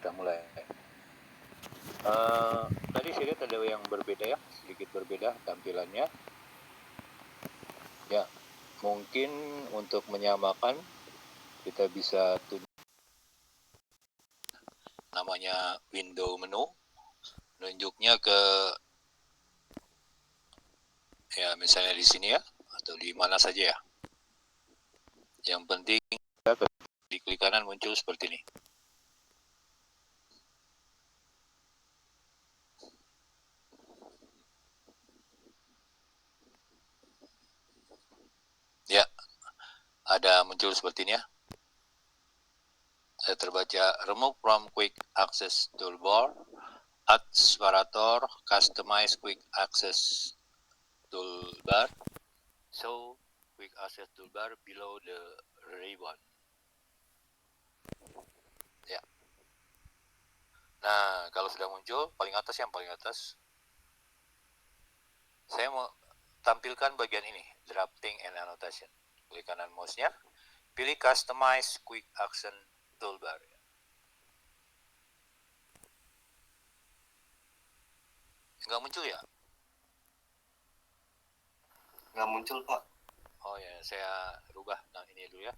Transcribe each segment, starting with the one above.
kita mulai. Tadi saya lihat ada yang berbeda ya, sedikit berbeda tampilannya. Ya, mungkin untuk menyamakan kita bisa tunjuk namanya window menu, nunjuknya ke ya misalnya di sini ya, atau di mana saja ya. Yang penting di klik kanan muncul seperti ini. Ya, ada muncul seperti ini ya. Saya terbaca remove from quick access toolbar, add separator, customize quick access toolbar, show quick access toolbar below the ribbon. Ya. Nah, kalau sudah muncul paling atas, saya mau tampilkan bagian ini, drafting and annotation. Klik kanan mouse-nya, pilih customize quick action toolbar. Nggak muncul ya? Nggak muncul, Pak. Oh ya, saya rubah. Nah, ini dulu ya.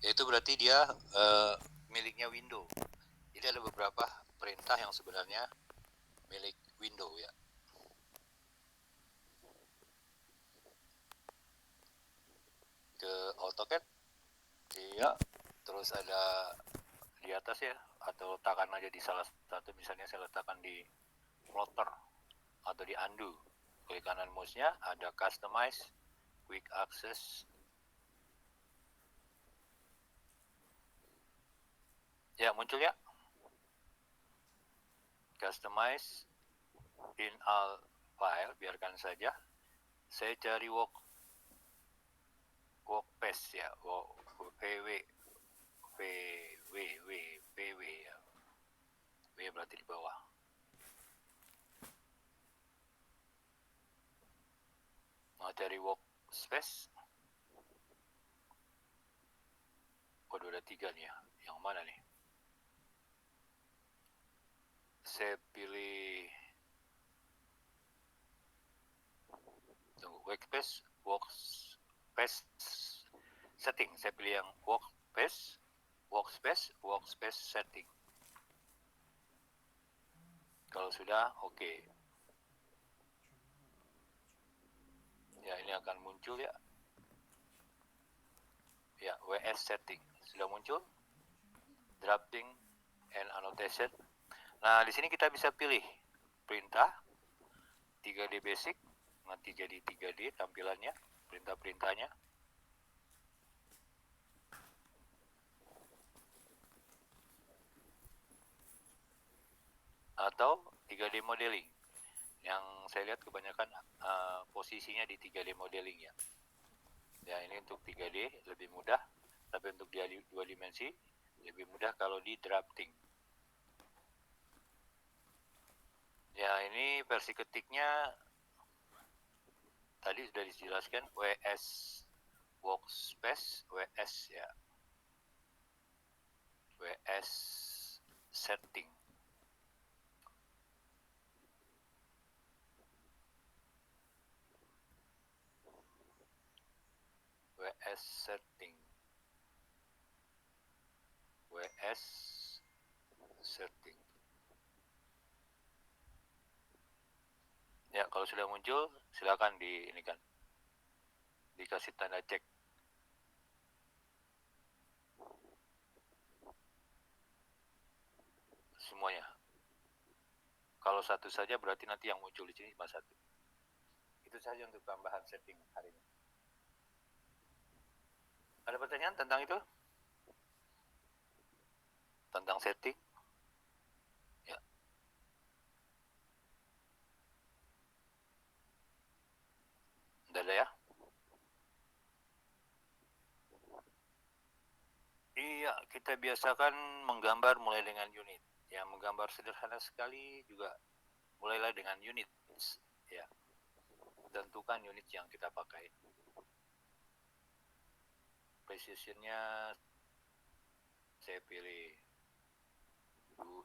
Itu berarti dia miliknya Windows. Jadi ada beberapa perintah yang sebenarnya milik Windows ya. Ke AutoCAD, iya. Terus ada di atas ya, atau letakkan aja di salah satu, misalnya saya letakkan di plotter atau di undo. Klik kanan mouse-nya, ada customize quick access. Ya, muncul ya. Customize in all file, biarkan saja. Saya cari workspace ya, PW ya. W berarti di bawah. Mau cari workspace. Waduh, ada 3 nih ya. Yang mana nih? Saya pilih workspace setting. Saya pilih yang workspace setting. Kalau sudah, oke. Ya, ini akan muncul ya. Ya, WS setting sudah muncul. Drafting and annotation. Nah, di sini kita bisa pilih perintah 3D basic, nanti jadi 3D tampilannya, perintah-perintahnya. Atau 3D modeling. Yang saya lihat kebanyakan posisinya di 3D modeling ya. Ya, ini untuk 3D lebih mudah, tapi untuk 2 dimensi lebih mudah kalau di drafting. Ya, ini versi ketiknya tadi sudah dijelaskan, WS workspace, WS ya. WS setting. WS setting. WS setting. Ya, kalau sudah muncul silakan dikasih tanda cek. Semuanya. Kalau satu saja berarti nanti yang muncul di sini cuma satu. Itu saja untuk tambahan setting hari ini. Ada pertanyaan tentang itu? Tentang setting? Ya. Udah ada ya? Iya, kita biasakan menggambar mulai dengan unit. Ya, menggambar sederhana sekali juga mulailah dengan unit. ya, tentukan unit yang kita pakai. Precisionnya saya pilih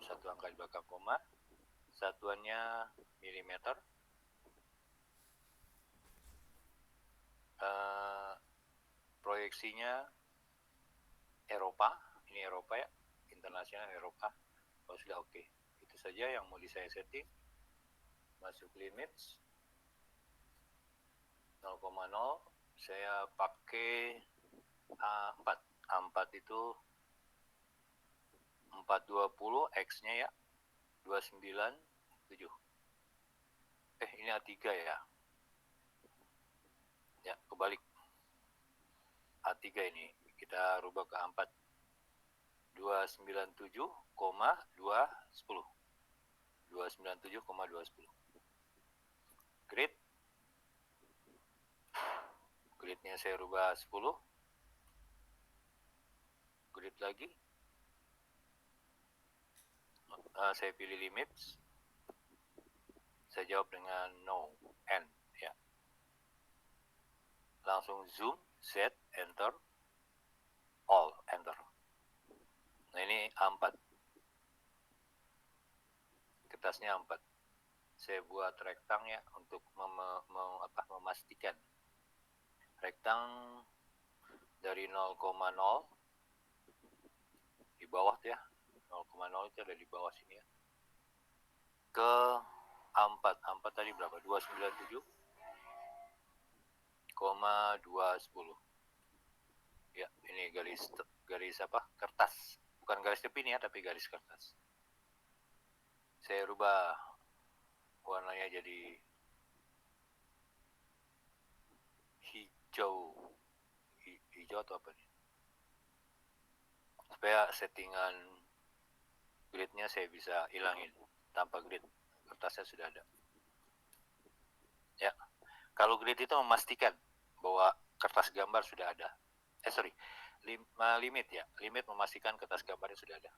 satu angka di belakang koma, satuannya milimeter, proyeksinya Eropa, ini Eropa ya, internasional Eropa. Kalau sudah oke, itu saja yang mau saya setting. Masuk limits 0,0, saya pakai A4. A4 itu 420, X-nya ya 297. Ini A3 ya. Ya, kebalik. A3 ini kita rubah ke A4. 297,210. 297,210. Grid. Gridnya saya rubah 10. Grid lagi. Saya pilih limits. Saya jawab dengan no, N ya. Langsung zoom, Z, enter, all, enter. Nah ini A4. Kertasnya A4. Saya buat rektang ya untuk memastikan. Rektang dari 0,0 di bawah ya. 0,0 itu ada di bawah sini ya. Ke A4. A4 tadi berapa? 297,210. Ya, ini garis apa? Kertas. Bukan garis tepi ya, tapi garis kertas. Saya rubah warnanya jadi hijau. Hijau atau apa nih? Supaya settingan gridnya saya bisa hilangin. Tanpa grid, kertasnya sudah ada. Ya, kalau grid itu memastikan bahwa kertas gambar sudah ada. Limit ya. Limit memastikan kertas gambarnya sudah ada.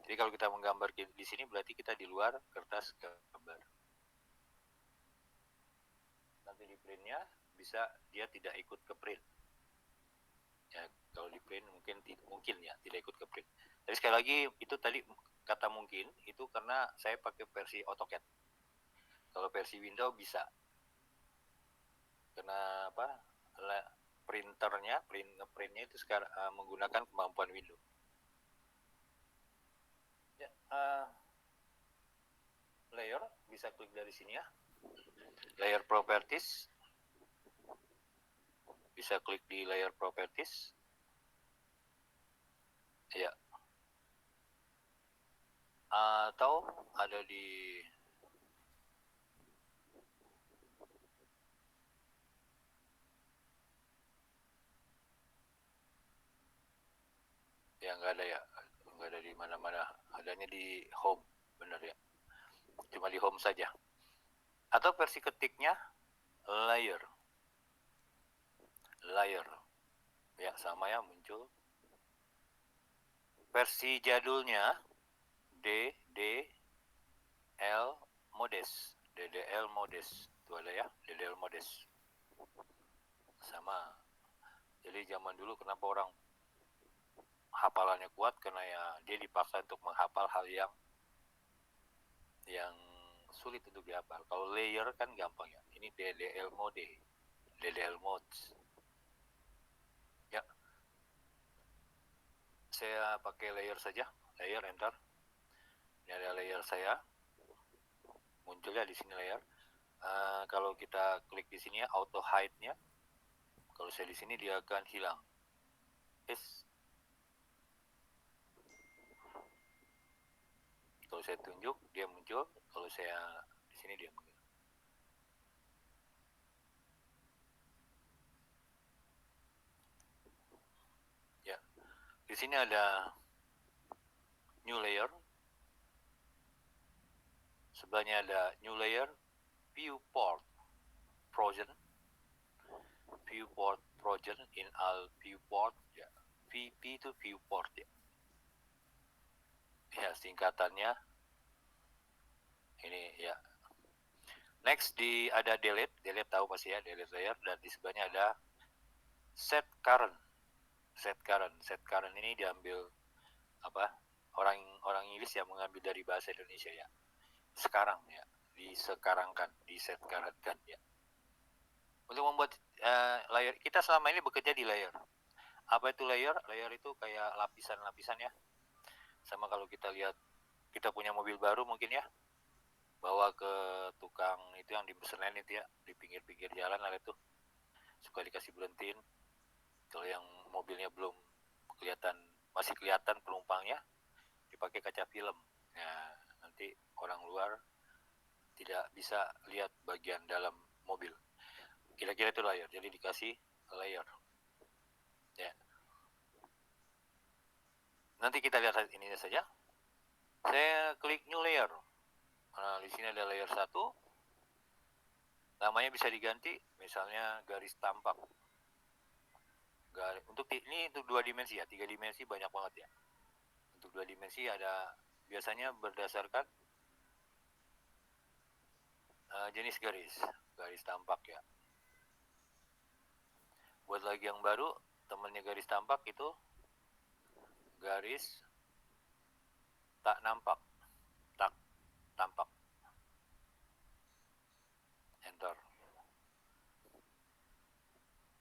Jadi kalau kita menggambar di sini berarti kita di luar kertas gambar. Nanti di printnya bisa dia tidak ikut ke print. Ya, kalau di print mungkin ya tidak ikut ke print. Tapi sekali lagi itu tadi kata mungkin itu karena saya pakai versi AutoCAD. Kalau versi Windows bisa. Karena apa? Printnya itu sekarang menggunakan kemampuan Windows. Ya, layer bisa klik dari sini ya. Layer properties. Bisa klik di layer properties. Ya. Atau ada di ya nggak ada di mana-mana, adanya di home, benar ya, cuma di home saja. Atau versi ketiknya layer ya, sama ya, muncul. Versi jadulnya DDL Modes itu ada ya, DDL Modes sama. Jadi zaman dulu kenapa orang hafalannya kuat, karena ya dia dipaksa untuk menghafal hal yang sulit untuk dihafal. Kalau layer kan gampang ya. Ini DDL modes. Ya. Saya pakai layer saja. Layer, enter. Ini ada layer saya. Munculnya di sini layer. Kalau kita klik di sini ya, auto hide-nya. Kalau saya di sini dia akan hilang. Kalau saya tunjuk dia muncul, kalau saya di sini dia muncul. Ya, di sini ada new layer, sebelahnya ada new layer, viewport projen in all viewport ya. VP itu viewport ya. Ya, singkatannya ini ya. Next ada delete tahu pasti ya, delete layer, dan di sebelahnya ada set current. Set current ini diambil orang Inggris yang mengambil dari bahasa Indonesia ya. Sekarang ya, disekarangkan, diset currentkan ya. Untuk membuat layer, kita selama ini bekerja di layer. Apa itu layer? Layer itu kayak lapisan-lapisan ya. Sama kalau kita lihat, kita punya mobil baru mungkin ya, bawa ke tukang itu yang di Senen itu ya, di pinggir-pinggir jalan lah itu, suka dikasih berhentiin. Kalau yang mobilnya belum masih kelihatan penumpangnya, dipakai kaca film. Nah, nanti orang luar tidak bisa lihat bagian dalam mobil. Kira-kira itu layer. Jadi dikasih layer. Ya. Nanti kita lihat ini saja. Saya klik new layer. Nah, di sini ada layer 1. Namanya bisa diganti, misalnya garis tampak. Untuk ini untuk 2 dimensi ya, 3 dimensi banyak banget ya. Untuk 2 dimensi ada biasanya berdasarkan jenis garis tampak ya. Buat lagi yang baru, temennya garis tampak itu garis tak nampak, tak tampak. Enter.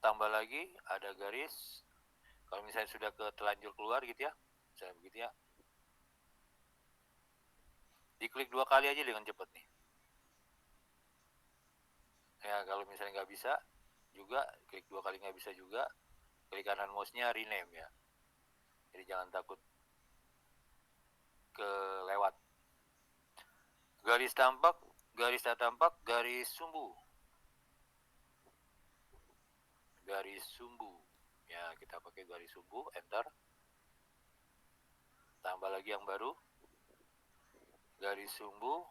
Tambah lagi ada garis, kalau misalnya sudah terlanjur keluar gitu ya, misalnya begitu ya, diklik 2 kali aja dengan cepat nih. Ya kalau misalnya nggak bisa juga, klik 2 kali nggak bisa juga, klik kanan mouse-nya rename ya. Jadi jangan takut kelewat. Garis tampak, garis tak tampak, garis sumbu. Garis sumbu. Ya, kita pakai garis sumbu, enter. Tambah lagi yang baru. Garis sumbu.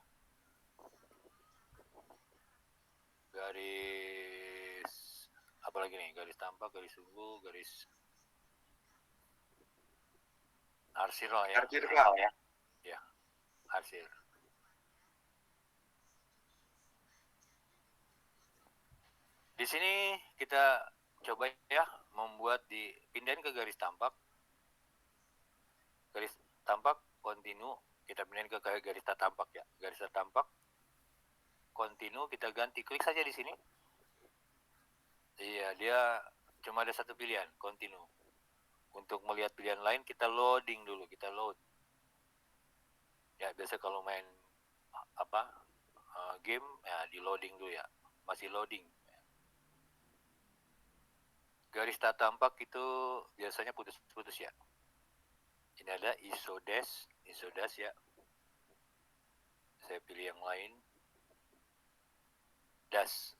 Garis apa lagi nih? Garis tampak, garis sumbu, garis arsir lah ya. Arsir lah ya. Ya, arsir. Di sini kita coba ya membuat pindahin ke garis tampak. Garis tampak continue, kita pindahin ke garis tak tampak ya. Garis tak tampak continue, kita ganti, klik saja di sini. Iya, dia cuma ada satu pilihan, continue. Untuk melihat pilihan lain kita loading dulu, kita load. Ya biasa kalau main game ya di loading dulu ya, masih loading. Garis tak tampak itu biasanya putus-putus ya. Ini ada ISO dash ya. Saya pilih yang lain. Dash.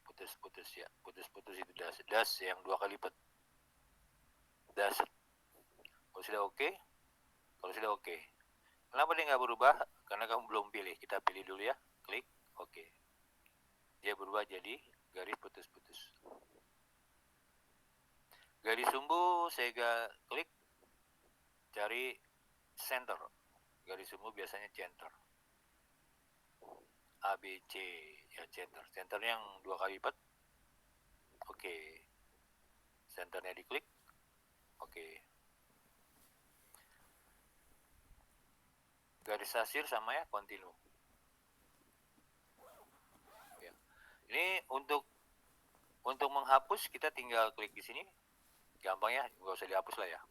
Putus-putus ya. Putus-putus itu dash yang 2 kali lipat. Dash. Kalau sudah oke. Kalau sudah oke. Kenapa dia nggak berubah? Karena kamu belum pilih. Kita pilih dulu ya. Klik. Oke. Dia berubah jadi garis putus-putus. Garis sumbu saya klik. Cari center. Garis sumbu biasanya center. ABC ya, center. Centernya yang 2 kali lipat. Oke. Centernya diklik. Oke. Garis arsir sama ya, continue. Ya. Ini untuk menghapus kita tinggal klik di sini. Gampang ya, nggak usah dihapus lah ya.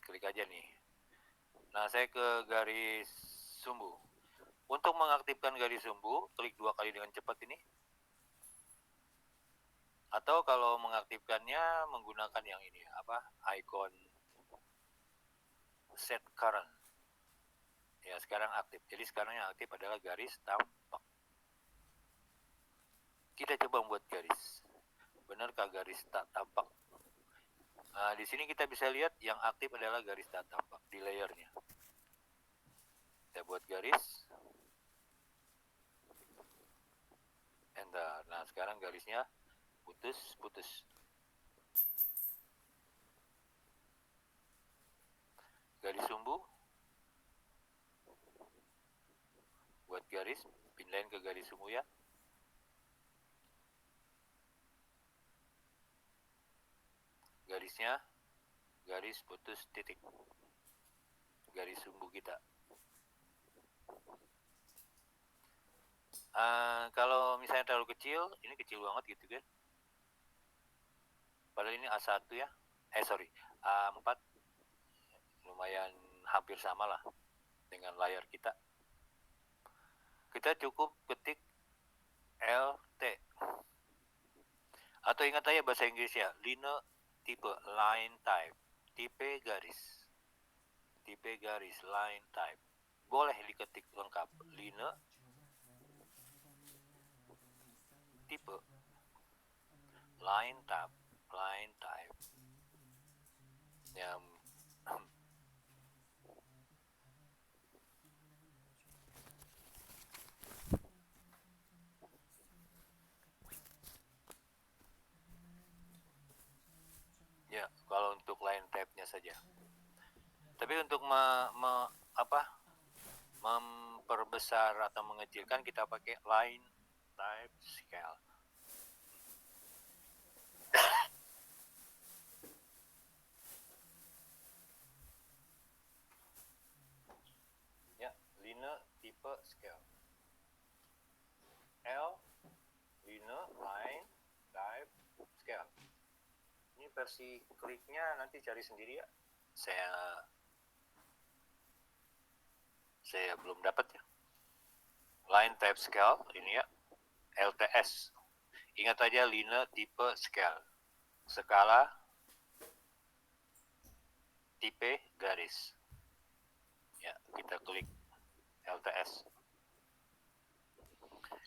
Klik aja nih. Nah, saya ke garis sumbu. Untuk mengaktifkan garis sumbu, klik 2 kali dengan cepat ini. Atau kalau mengaktifkannya menggunakan yang ini, icon set current. Ya, sekarang aktif. Jadi sekarang yang aktif adalah garis tampak. Kita coba membuat garis. Benarkah garis tak tampak? Nah, di sini kita bisa lihat yang aktif adalah garis tak tampak di layernya. Kita buat garis. Enter. Nah, sekarang garisnya putus-putus. Garis sumbu. Buat garis, pindahin ke garis sumbu ya. Garisnya garis putus titik, garis sumbu kita. Kalau misalnya terlalu kecil, ini kecil banget gitu kan, padahal ini A1 ya, A4, lumayan hampir sama lah dengan layar kita. Kita cukup ketik LT, atau ingat aja bahasa Inggrisnya, line tipe, line type, tipe garis, line type. Boleh diketik lengkap, line tipe, line type. Yang ya, kalau untuk line type-nya saja. Tapi untuk memperbesar atau mengecilkan, kita pakai line type scale. Ya, line tipe scale. L, line type scale. Ini versi kliknya nanti cari sendiri ya. Saya belum dapat ya. Line type scale ini ya, LTS. Ingat aja, line tipe scale. Skala tipe garis. Ya, kita klik LTS.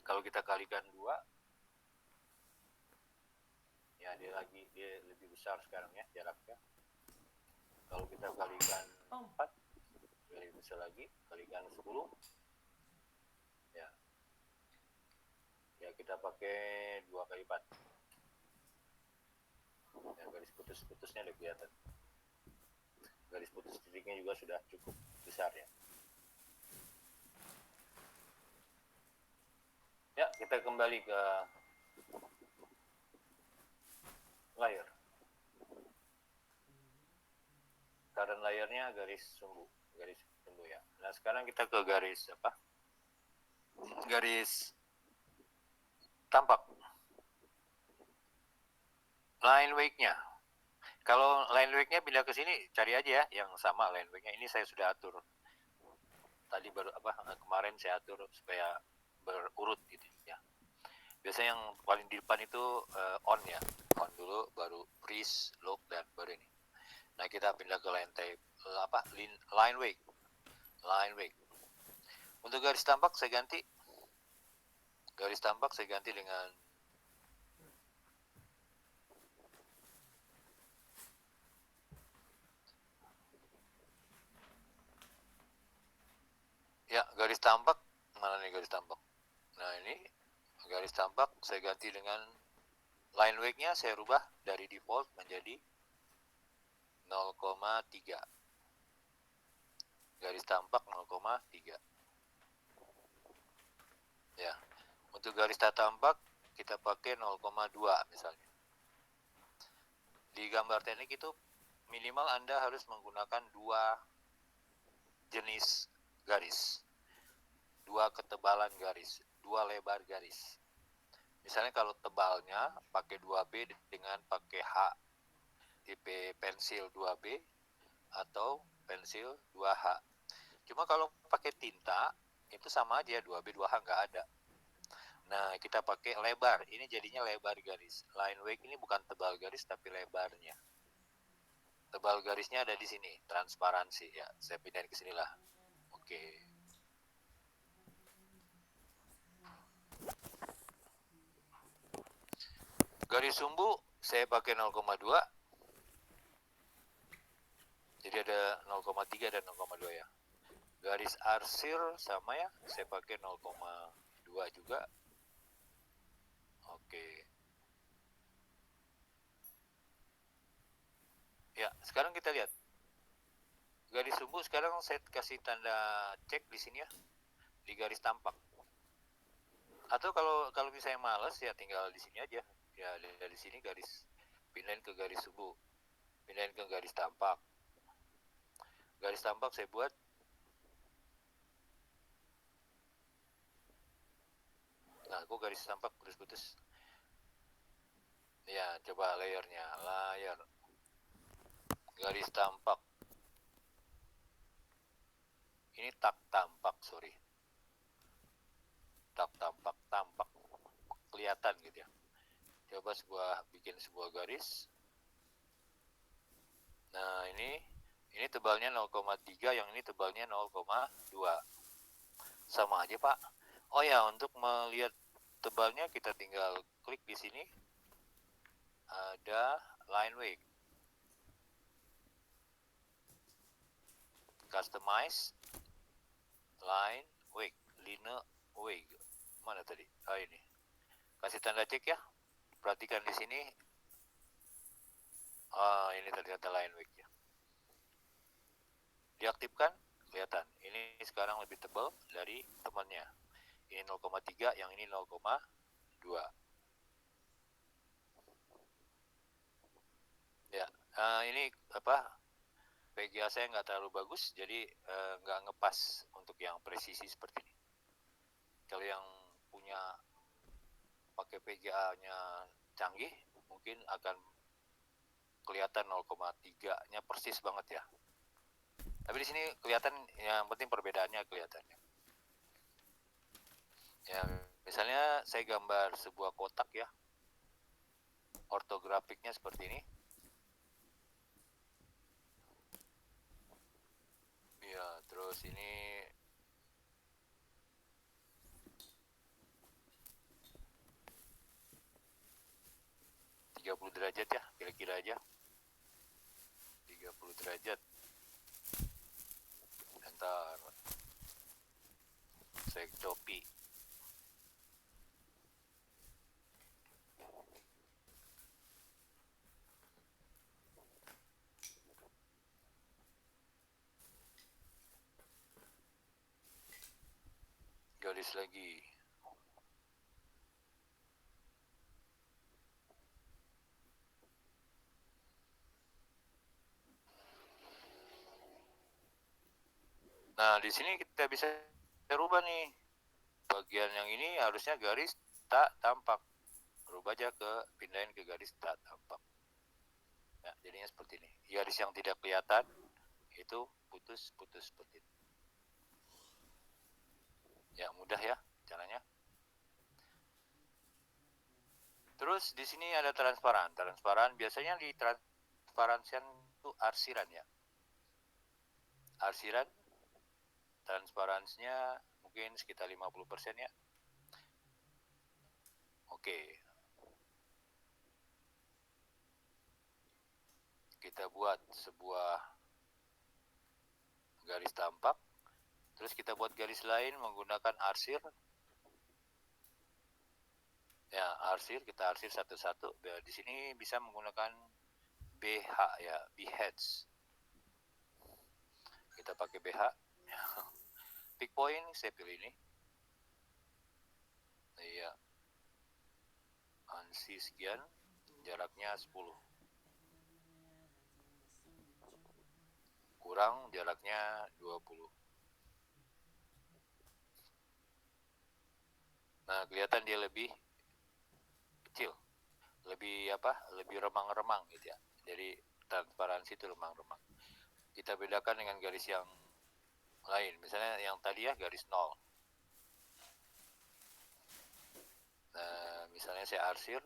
Kalau kita kalikan 2, ya dia lebih besar sekarang ya jaraknya. Kalau kita kalikan 4, lebih besar lagi, kalikan 10. Ya kita pakai 2 kali 4. Ya, garis putusnya udah kelihatan. Garis putus titiknya juga sudah cukup besar ya. Ya, kita kembali ke layar. Current layarnya garis sumbu ya. Nah, sekarang kita ke garis garis tampak. Line wake-nya. Kalau line wake-nya pindah ke sini, cari aja ya yang sama line wake-nya. Ini saya sudah atur. Tadi kemarin saya atur supaya berurut gitu ya. Biasanya yang paling di depan itu on ya. On dulu, baru freeze, lock, dan baru ini. Nah, kita pindah ke line type line wake. Untuk garis tampak saya ganti dengan ya, garis tampak. Mana nih garis tampak? Nah, ini garis tampak saya ganti dengan line wake-nya saya rubah dari default menjadi 0,3. Garis tampak 0,3. Ya. Untuk garis tak tampak kita pakai 0,2 misalnya. Di gambar teknik itu minimal Anda harus menggunakan 2 jenis garis, 2 ketebalan garis, 2 lebar garis. Misalnya kalau tebalnya pakai 2B dengan pakai H, tipe pensil 2B atau pensil 2H. Cuma kalau pakai tinta itu sama aja, 2B 2H nggak ada. Nah, kita pakai lebar, ini jadinya lebar garis. Line wake ini bukan tebal garis tapi lebarnya. Tebal garisnya ada di sini, transparansi ya. Saya pindahin ke sini lah. Oke. Garis sumbu saya pakai 0,2. Jadi ada 0,3 dan 0,2 ya. Garis arsir sama ya, saya pakai 0,2 juga. Oke. Ya, sekarang kita lihat. Garis sumbu sekarang saya kasih tanda cek di sini ya, di garis tampak. Atau kalau misalnya males ya tinggal di sini aja. Ya dari sini garis pindahin ke garis subuh, pindahin ke garis tampak. Garis tampak saya buat nah aku garis tampak putus-putus. Ya coba layarnya, layar garis tampak. Ini tak tampak, sorry. Tak tampak, tampak kelihatan gitu ya. Coba bikin sebuah garis. Nah ini tebalnya 0,3, yang ini tebalnya 0,2. Sama aja Pak. Oh ya, untuk melihat tebalnya kita tinggal klik di sini. Ada line weight. Customize line weight, line weight. Mana tadi? Ini. Kasih tanda cek ya. Perhatikan di sini. Ini ternyata line weight ya. Diaktifkan, kelihatan. Ini sekarang lebih tebal dari temannya. Ini 0,3, yang ini 0,2. Ya, ini VGA saya nggak terlalu bagus, jadi nggak ngepas untuk yang presisi seperti ini. Kalau yang punya pakai VGA-nya canggih, mungkin akan kelihatan 0,3-nya persis banget ya. Tapi di sini kelihatan, yang penting perbedaannya kelihatan. Ya, misalnya saya gambar sebuah kotak ya, ortografiknya seperti ini. Ya, terus ini puluh derajat ya, kira-kira aja 30 derajat. Bentar, saya copy. Garis lagi. Nah, di sini kita bisa rubah nih. Bagian yang ini harusnya garis tak tampak. Rubah aja pindahin ke garis tak tampak. Nah, jadinya seperti ini. Garis yang tidak kelihatan itu putus-putus seperti ini. Ya, mudah ya caranya. Terus di sini ada transparan. Transparan biasanya di transparansian itu arsiran ya. Arsiran transparansinya mungkin sekitar 50% ya. Oke. Kita buat sebuah garis tampak. Terus kita buat garis lain menggunakan arsir. Ya, arsir, kita arsir satu-satu. Di sini bisa menggunakan BH ya, BH. Kita pakai BH. Pick point saya pilih ini. Iya. ANSI sekian, jaraknya 10. Kurang jaraknya 20. Nah, kelihatan dia lebih kecil. Lebih remang-remang gitu ya. Jadi transparansi itu remang-remang. Kita bedakan dengan garis yang lain. Misalnya yang tadi ya garis 0. Nah, misalnya saya arsir.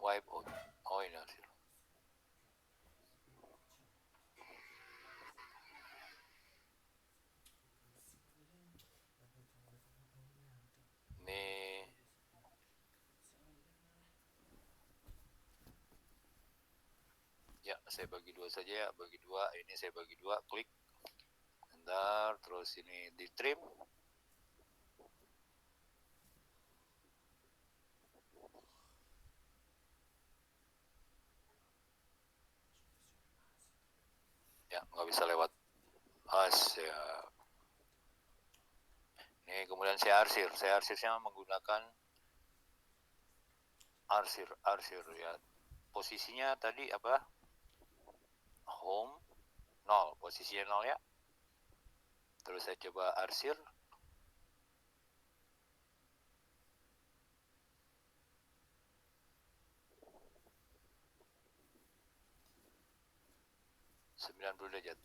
Wipe out. Oh, ini arsir. Ini ya, saya bagi dua saja ya, bagi dua. Ini saya bagi dua, klik. Bentar, terus ini di trim. nggak bisa lewat ya. Ini kemudian saya arsirnya menggunakan arsir ya. Posisinya tadi apa? Home 0, posisinya 0 ya. Terus saya coba arsir. ...90 derajat.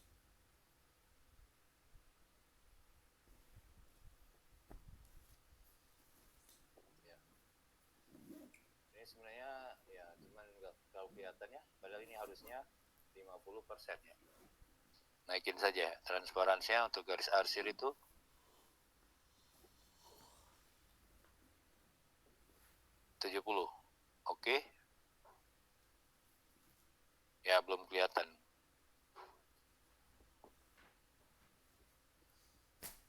Ya. Ini sebenarnya ya cuman nggak terlalu kelihatan ya. Padahal ini harusnya 50% ya. Naikin saja transparansinya untuk garis arsir itu 70. Oke. Ya belum kelihatan.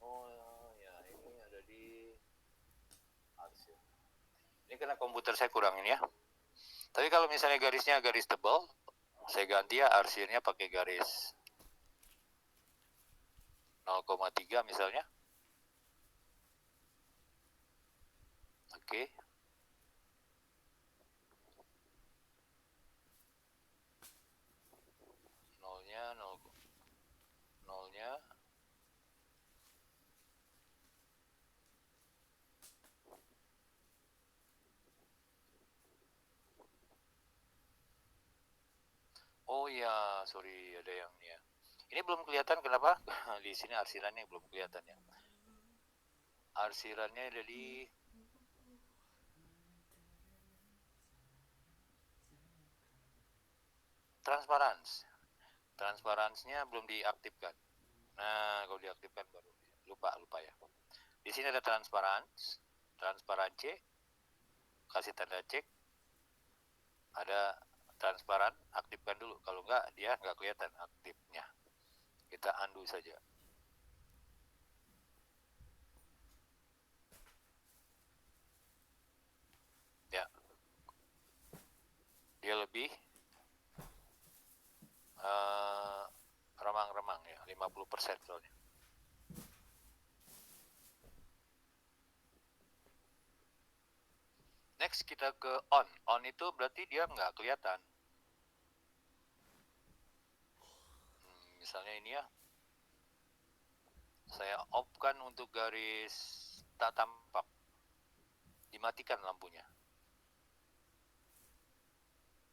Oh ya, ini ada di arsir. Ini karena komputer saya kurangin ya. Tapi kalau misalnya garisnya garis tebal, saya ganti ya arsirnya pakai garis 0,3 misalnya. Oke. Nolnya oh ya, sorry ada yang ya. Ini belum kelihatan kenapa? Di sini arsirannya belum kelihatan ya. Arsirannya ada di transparansinya belum diaktifkan. Nah, kalau diaktifkan baru lupa ya. Di sini ada transparan C, kasih tanda cek. Ada transparan, aktifkan dulu. Kalau enggak, dia enggak kelihatan aktifnya. Kita undo saja. Ya. Dia lebih remang-remang ya, 50% soalnya. Next kita ke on. On itu berarti dia nggak kelihatan. Misalnya ini ya. Saya off kan untuk garis tak tampak. Dimatikan lampunya.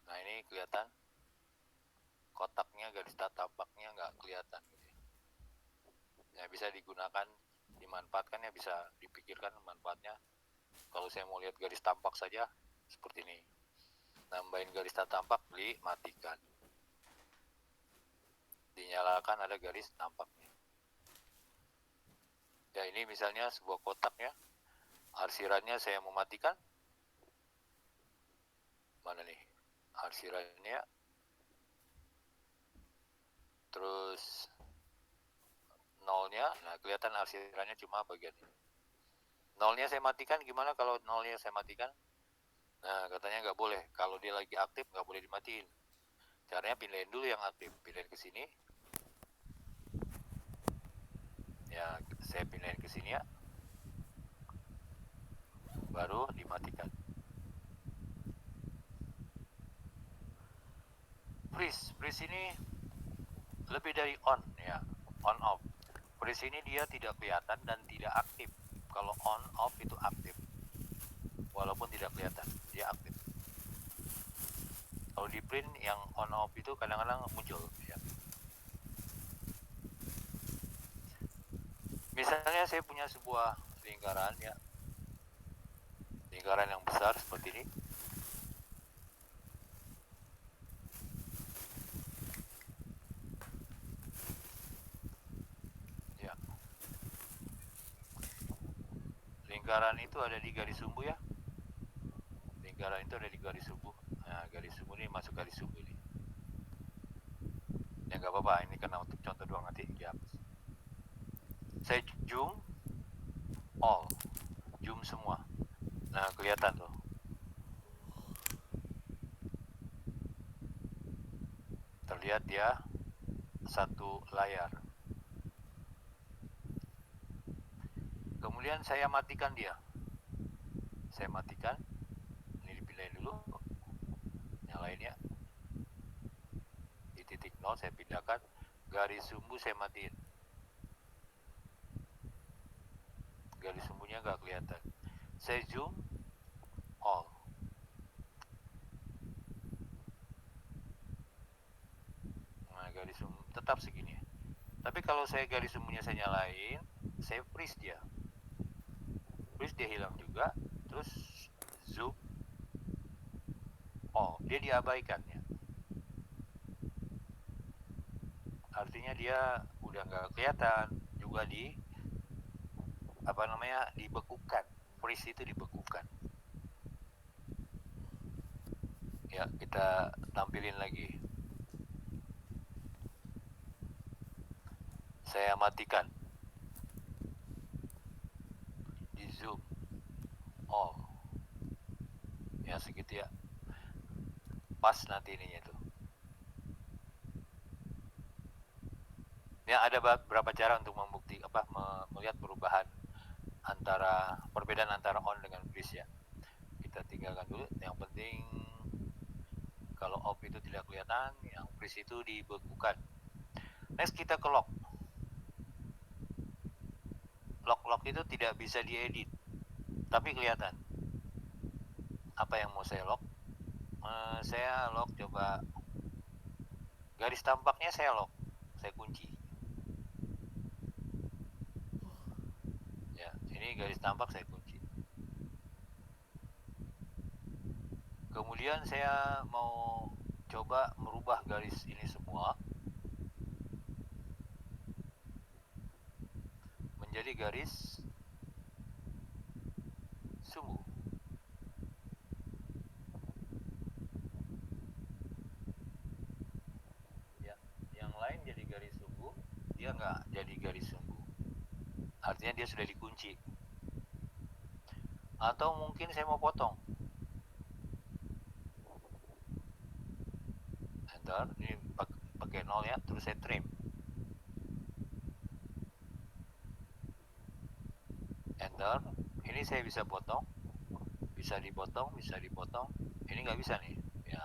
Nah ini kelihatan. Kotaknya garis tak tampaknya nggak kelihatan. Ya bisa digunakan, dimanfaatkan ya, bisa dipikirkan manfaatnya. Kalau saya mau lihat garis tampak saja seperti ini. Nambahin garis tak tampak, dimatikan. Dinyalakan ada garis tampaknya. Ya ini misalnya sebuah kotak ya. Arsirannya saya mematikan. Mana nih? Arsirannya. Terus nolnya, nah kelihatan arsirannya cuma bagian ini. Nolnya saya matikan, gimana kalau nolnya saya matikan? Nah katanya nggak boleh, kalau dia lagi aktif nggak boleh dimatiin. Caranya pindahin dulu yang aktif, pindahin ke sini. Ya saya pindahin ke sini ya. Baru dimatikan. Freeze ini lebih dari on ya, on off. Freeze ini dia tidak kelihatan dan tidak aktif. Kalau on off itu aktif, walaupun tidak kelihatan dia aktif. Kalau di print yang on off itu kadang-kadang muncul ya. Misalnya saya punya sebuah lingkaran ya, lingkaran yang besar seperti ini. Ya, lingkaran itu ada di garis sumbu ya. Lingkaran itu ada di garis sumbu. Nah, garis sumbu ini masuk garis sumbu ini. Ya nggak apa-apa, ini karena untuk contoh doang, nanti dihapus. Saya zoom all, zoom semua. Nah kelihatan tuh. Terlihat dia satu layar. Kemudian saya matikan dia. Saya matikan. Ini dipindahin dulu. Nyalain ya. Di titik 0 saya pindahkan. Garis sumbu saya matiin. Garis sumbunya nggak kelihatan. Saya zoom all. Nah, garis sumbu tetap segini. Tapi kalau saya garis sumbunya saya nyalain, saya freeze dia. Freeze dia hilang juga. Terus zoom all. Dia diabaikan ya. Artinya dia udah nggak kelihatan. Juga dibekukan. Freeze itu dibekukan. Ya, kita tampilin lagi. Saya matikan. Di zoom all. Ya segitu ya. Pas nanti ininya tuh. Ya ada beberapa cara untuk melihat perbedaan antara on dengan freeze ya. Kita tinggalkan dulu. Yang penting kalau off itu tidak kelihatan, yang freeze itu dibekukan. Next kita ke lock. Lock itu tidak bisa diedit, tapi kelihatan. Apa yang mau saya lock? Saya lock coba garis tampaknya saya lock, saya kunci. Ya, ini garis tampak saya kunci. Kemudian saya mau coba merubah garis ini semua menjadi garis sumbu. Ya, yang lain jadi garis sumbu, dia nggak jadi garis sumbu. Artinya dia sudah dikunci. Atau mungkin saya mau potong. Enter, ini pakai 0 ya, terus saya trim. Enter, ini saya bisa potong, bisa dipotong. Ini nggak bisa nih. Ya,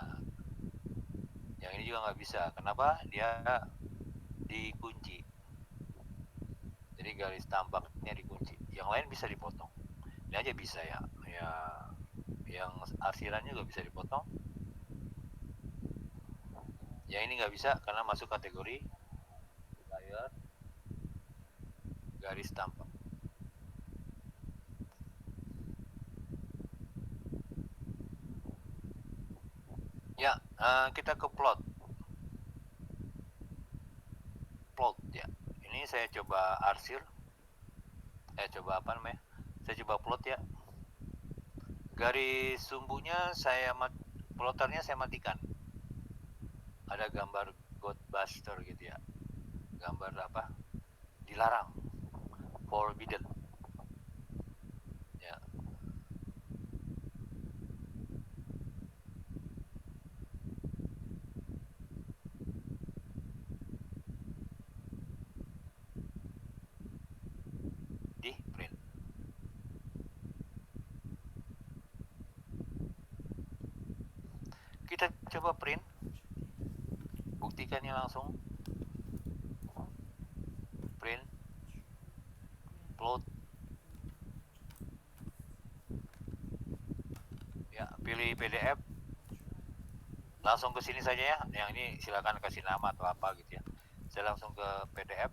yang ini juga nggak bisa. Kenapa? Dia dikunci. Jadi garis tampaknya dikunci. Yang lain bisa dipotong. Ini aja bisa ya. Ya, yang arsirannya juga bisa dipotong. Yang ini nggak bisa karena masuk kategori layar garis tampak. Ya, kita ke plot ya. Ini saya coba arsir. Saya coba plot ya. Garis sumbunya ploternya saya matikan. Ada gambar Ghostbuster gitu ya. Gambar apa? Dilarang. Forbidden. Ya. Di print. Kita coba print. Buktikannya langsung. Print. Plot. Ya, pilih PDF. Langsung ke sini saja ya. Yang ini silakan kasih nama atau apa gitu ya. Saya langsung ke PDF.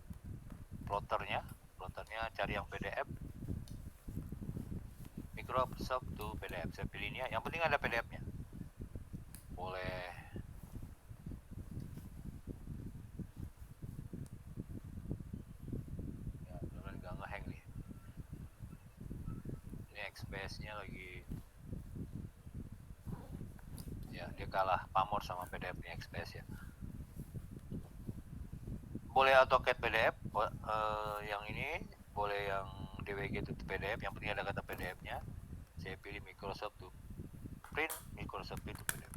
Ploternya cari yang PDF. Microsoft to PDF. Saya pilih ini ya. Yang penting ada PDF-nya. Boleh. Ya, beneran gak ngehang nih. Ini XPS-nya lagi. Ya, dia kalah pamor sama PDF ini XPS ya. Boleh AutoCAD PDF, yang ini boleh yang DWG to PDF, yang penting ada kata PDF-nya. Saya pilih Microsoft to print, Microsoft to PDF.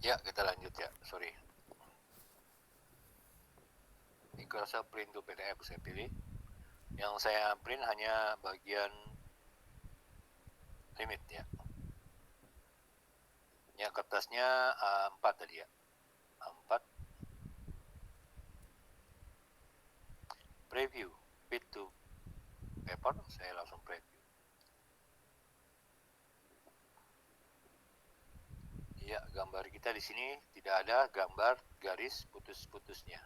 Ya, kita lanjut ya, sorry. Ini kurasa print to PDF saya pilih. Yang saya print hanya bagian limit ya. Ya, kertasnya A4 tadi ya. A4. Preview, fit to paper, saya langsung preview. Ya, gambar kita di sini tidak ada gambar garis putus-putusnya.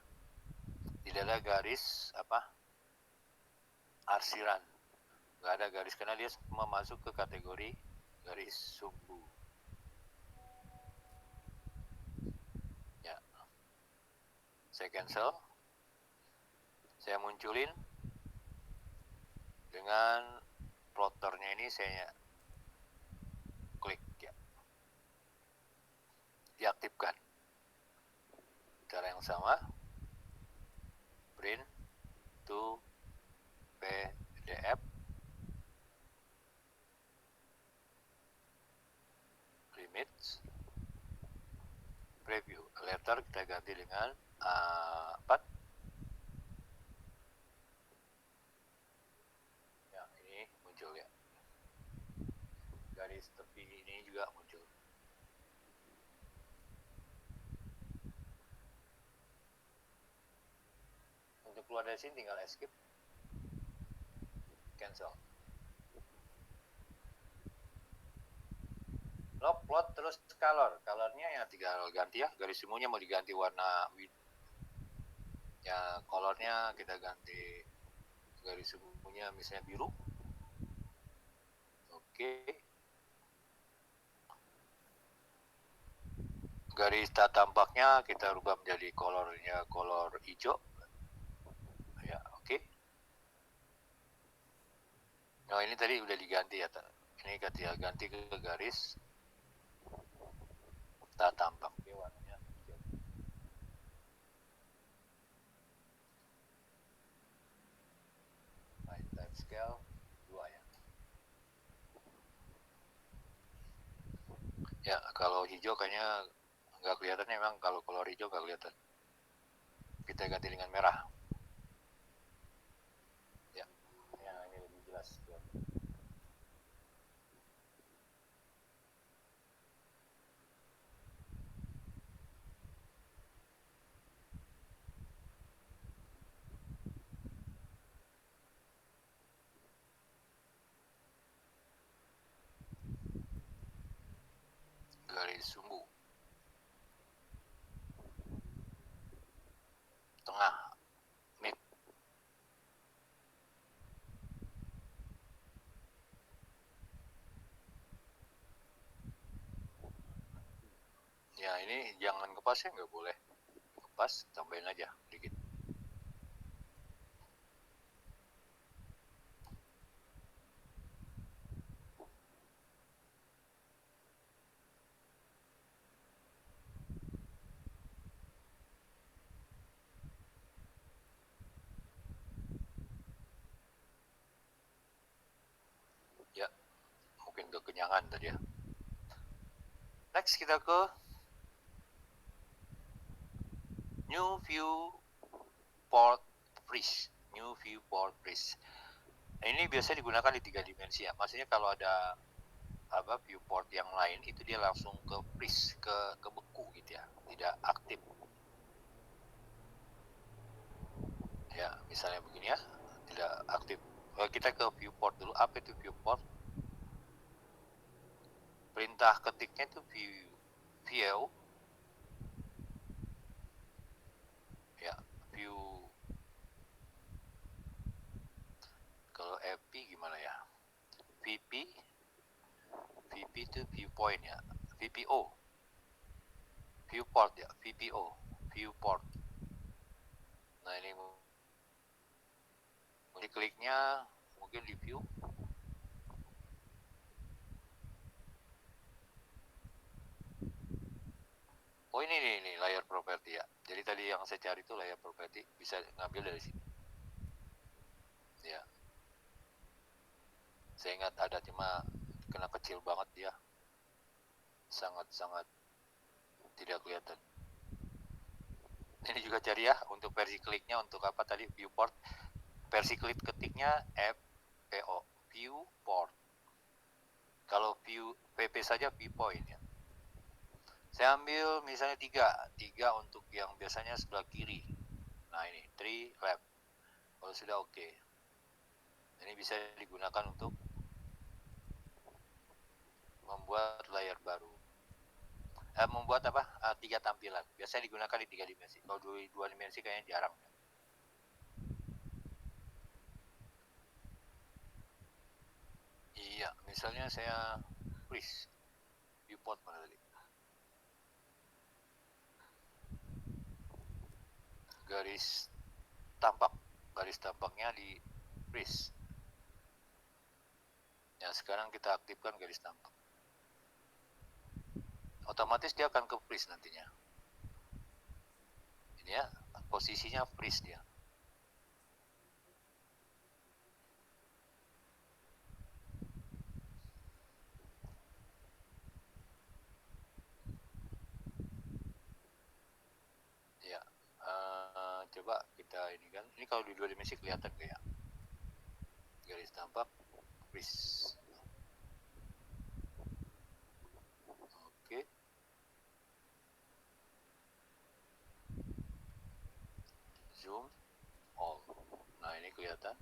Tidak ada garis arsiran. Nggak ada garis karena dia semua masuk ke kategori garis sumbu. Ya, saya cancel. Saya munculin dengan plotternya ini saya klik ya, diaktifkan. Cara yang sama, print to PDF, limits, preview. Letter kita ganti dengan A4. Ya, ini muncul ya. Garis tepi ini juga muncul. Untuk keluar dari sini tinggal escape, cancel. Lock, plot, terus colornya ya tinggal ganti ya, garis semuanya mau diganti warna ya, colornya kita ganti garis semuanya misalnya biru. Oke. Garis tampaknya kita rubah menjadi colornya color hijau ya. Oke. Nah, ini tadi udah diganti ya, ini kita ganti ke garis tampak warnanya hijau. Type scale 2 ya. Ya, kalau hijau kayaknya nggak kelihatan, memang kalau color hijau nggak kelihatan. Kita ganti dengan merah. Ya, ini lebih jelas. Garis sumbu tengah mid. Ya, ini jangan kepasnya, nggak boleh kepas, tambahin aja dikit. Ya, mungkin kekenyangan tadi ya. Next kita ke new viewport freeze. New viewport freeze. Ini biasanya digunakan di 3 dimensi ya. Maksudnya kalau ada viewport yang lain itu dia langsung ke freeze, ke beku gitu ya, tidak aktif. Ya, misalnya begini ya, tidak aktif. Kita ke viewport dulu. Apa itu viewport? Perintah ketiknya itu view ya, view. Kalau FP gimana ya? VP itu viewpoint ya. VPO viewport ya, VPO viewport. Nah, ini kliknya mungkin di view. Oh, ini nih layer property ya. Jadi tadi yang saya cari itu layer property, bisa ngambil dari sini. Ya. Saya ingat ada, cuma kena kecil banget dia. Sangat-sangat tidak kelihatan. Ini juga cari ya untuk versi kliknya, untuk apa tadi, viewport. Versi klik ketiknya FPO, viewport. Kalau view PP saja viewpoint ya. Saya ambil misalnya 3 untuk yang biasanya sebelah kiri. Nah ini 3 left. Kalau sudah oke. Ini bisa digunakan untuk membuat layar baru. Membuat apa? 3 tampilan. Biasanya digunakan di 3 dimensi. Kalau 2 dimensi kayaknya jarang ya. Iya, misalnya saya freeze viewport mana tadi? Garis tampaknya di freeze. Ya, sekarang kita aktifkan garis tampak. Otomatis dia akan ke freeze nantinya. Ini ya, posisinya freeze dia. Ya, coba kita ini kan. Ini kalau di 2 dimensi kelihatan kayak garis tampak freeze. Oke. Zoom all. Nah ini kelihatan.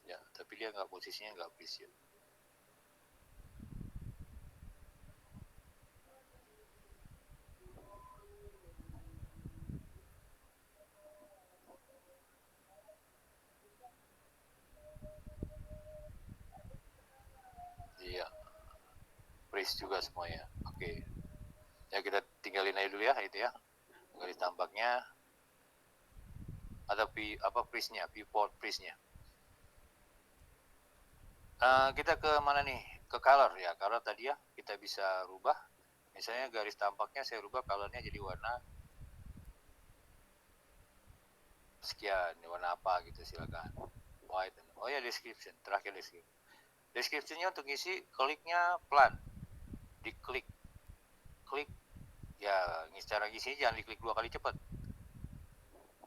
Ya, tapi dia nggak, posisinya nggak freeze ya. Iya, freeze juga semuanya. Oke. Ya kita tinggalin aja dulu ya itu ya. Garis tampaknya ada freeze-nya, viewport freeze-nya. Kita ke mana nih? Ke color ya. Color tadi ya kita bisa rubah. Misalnya garis tampaknya saya rubah colornya jadi warna sekian, warna apa gitu, silakan. White. Oh ya, description, terakhir description. Description-nya untuk ngisi kliknya pelan. Diklik. Klik ya, cara ngisi jangan diklik 2 kali cepat.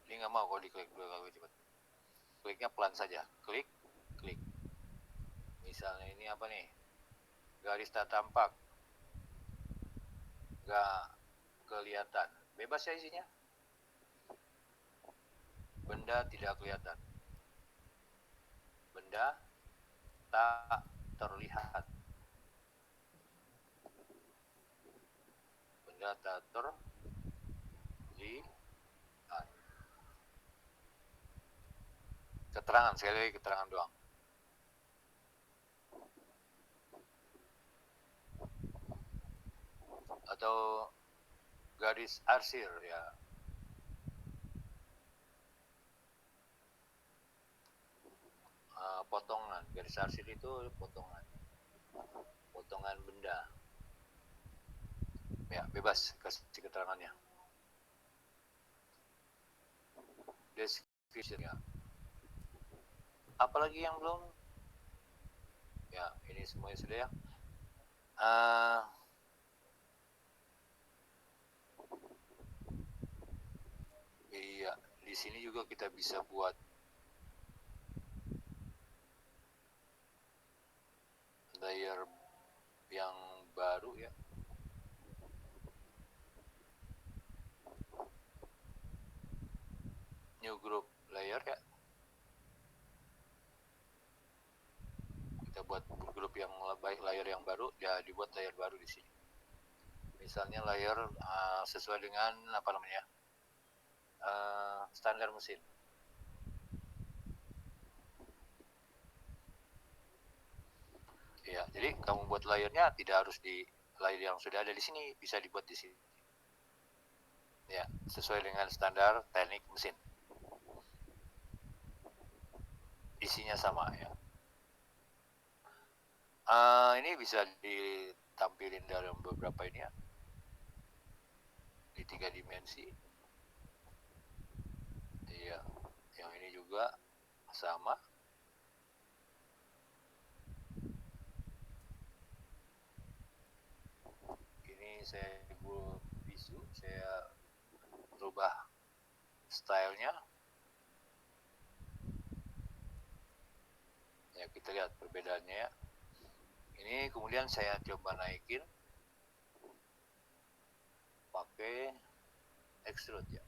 Ini nggak mau kalau diklik 2 kali cepat. Kliknya pelan saja. Klik, klik. Misalnya ini apa nih? Garis tak tampak. Nggak kelihatan. Bebas ya isinya. Benda tidak kelihatan. Benda tak terlihat. Benda tak terlihat. Keterangan, sekali lagi keterangan doang. Atau garis arsir ya. Potongan, garis arsir itu potongan benda. Ya, bebas kasih keterangannya. Description ya. Apalagi yang belum? Ya, ini semuanya sudah ya. Iya, di sini juga kita bisa buat layer yang baru ya. New group layer ya. Kita buat grup yang baik, layer yang baru ya, dibuat layer baru di sini. Misalnya layer sesuai dengan apa namanya? Standar mesin. Ya, jadi kamu buat layernya tidak harus di layer yang sudah ada di sini, bisa dibuat di sini. Ya, sesuai dengan standar teknik mesin. Isinya sama ya. Ini bisa ditampilin dalam beberapa ini ya, di 3 dimensi. Iya, yang ini juga sama. saya buat bisu, saya rubah stylenya. Ya, kita lihat perbedaannya ya. Ini kemudian saya coba naikin pakai extrude ya.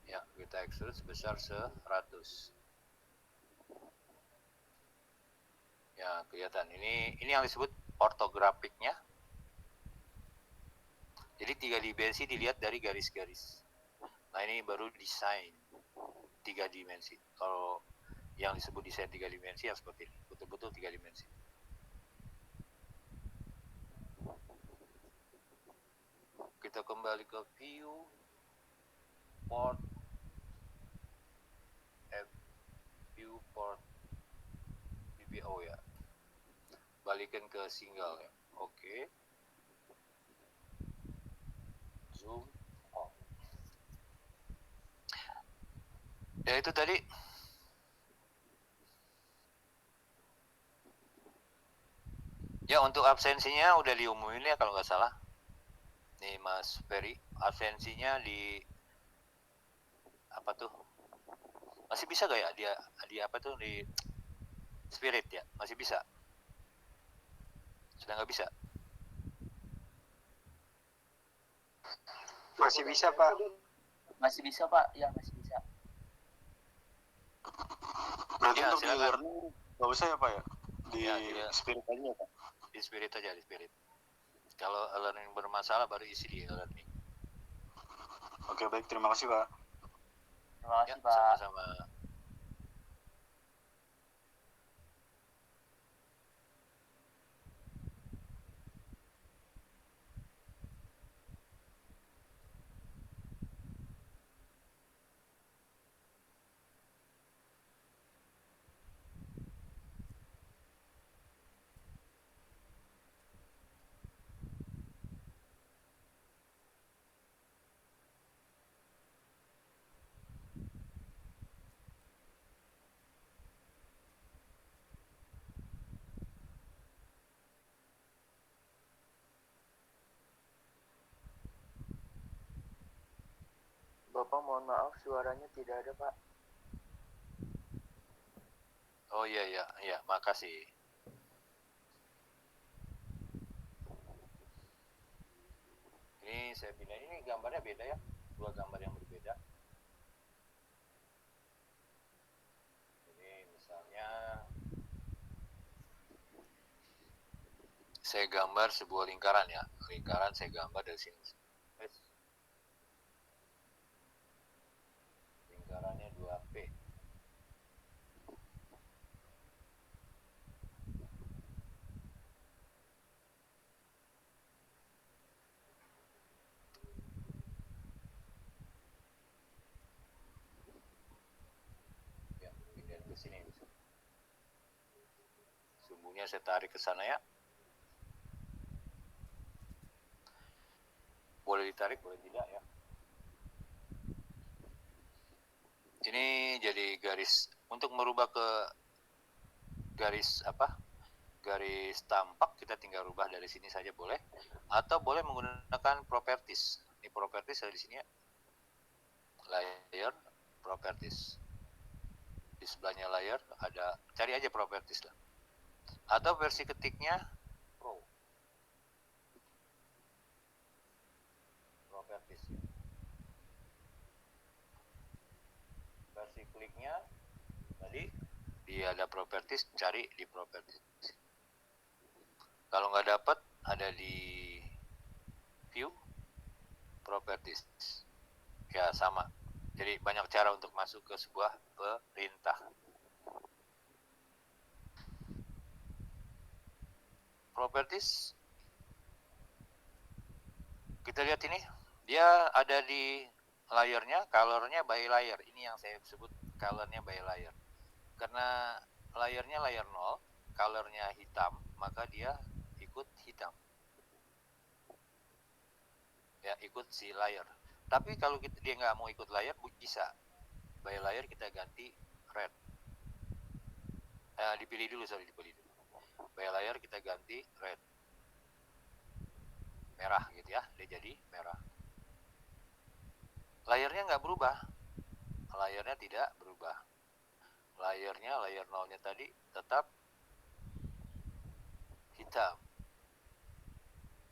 Ya, kita extrude sebesar 100. Ya, kelihatan. Ini yang disebut ortografiknya. Jadi 3 dimensi dilihat dari garis-garis. Nah, ini baru desain 3 dimensi. Kalau yang disebut desain 3 dimensi yang seperti ini, betul-betul 3 dimensi. Kita kembali ke view, port, viewport, VPO ya. Balikin ke single ya. Oke. Zoom on. Ya itu tadi. Ya untuk absensinya udah diumumin ya kalau nggak salah. Nih Mas Ferry, absensinya di apa tuh? Masih bisa gak ya dia apa tuh di Spirit ya? Masih bisa? Sudah nggak bisa? Masih bisa, Pak. Masih bisa, Pak. Ya, masih bisa. Berarti Ya, untuk di silakan. learning nggak usah ya, Pak ya? Di Ya. Spirit aja ya, Pak? Di Spirit aja, di Spirit. Kalau learning bermasalah baru isi di learning. Oke, baik. Terima kasih, Pak. Terima Ya, kasih, Pak. sama-sama. Bapak, mohon maaf, suaranya tidak ada, Pak. Oh iya, makasih. Ini saya pindah, ini gambarnya beda ya, 2 gambar yang berbeda. Ini misalnya saya gambar sebuah lingkaran ya, lingkaran saya gambar dari sini. Lingkarannya 2P. Ya, pindah ke sini. Sumbunya saya tarik ke sana ya. Boleh ditarik, boleh tidak ya. Ini jadi garis, untuk merubah ke garis apa? Garis tampak kita tinggal rubah dari sini saja boleh, atau boleh menggunakan properties. Ini properties ada di sini ya. Layer, properties. Di sebelahnya layer ada, cari aja properties lah. Atau versi ketiknya Pro. Properties ya. Versi kliknya tadi dia ada properties, cari di properties. Kalau nggak dapat ada di view properties. Ya sama. Jadi banyak cara untuk masuk ke sebuah perintah. Properties. Kita lihat ini. Dia ada di layernya, colornya by layer. Ini yang saya sebut colornya by layer. Karena layernya layer 0, colornya hitam, maka dia ikut hitam. Ya, ikut si layer. Tapi kalau dia nggak mau ikut layer, bisa. By layer kita ganti red. Dipilih dulu. by layer kita ganti red, merah gitu ya, dia jadi merah. Layernya nggak berubah, layernya tidak berubah. Layernya, layer 0-nya tadi tetap hitam.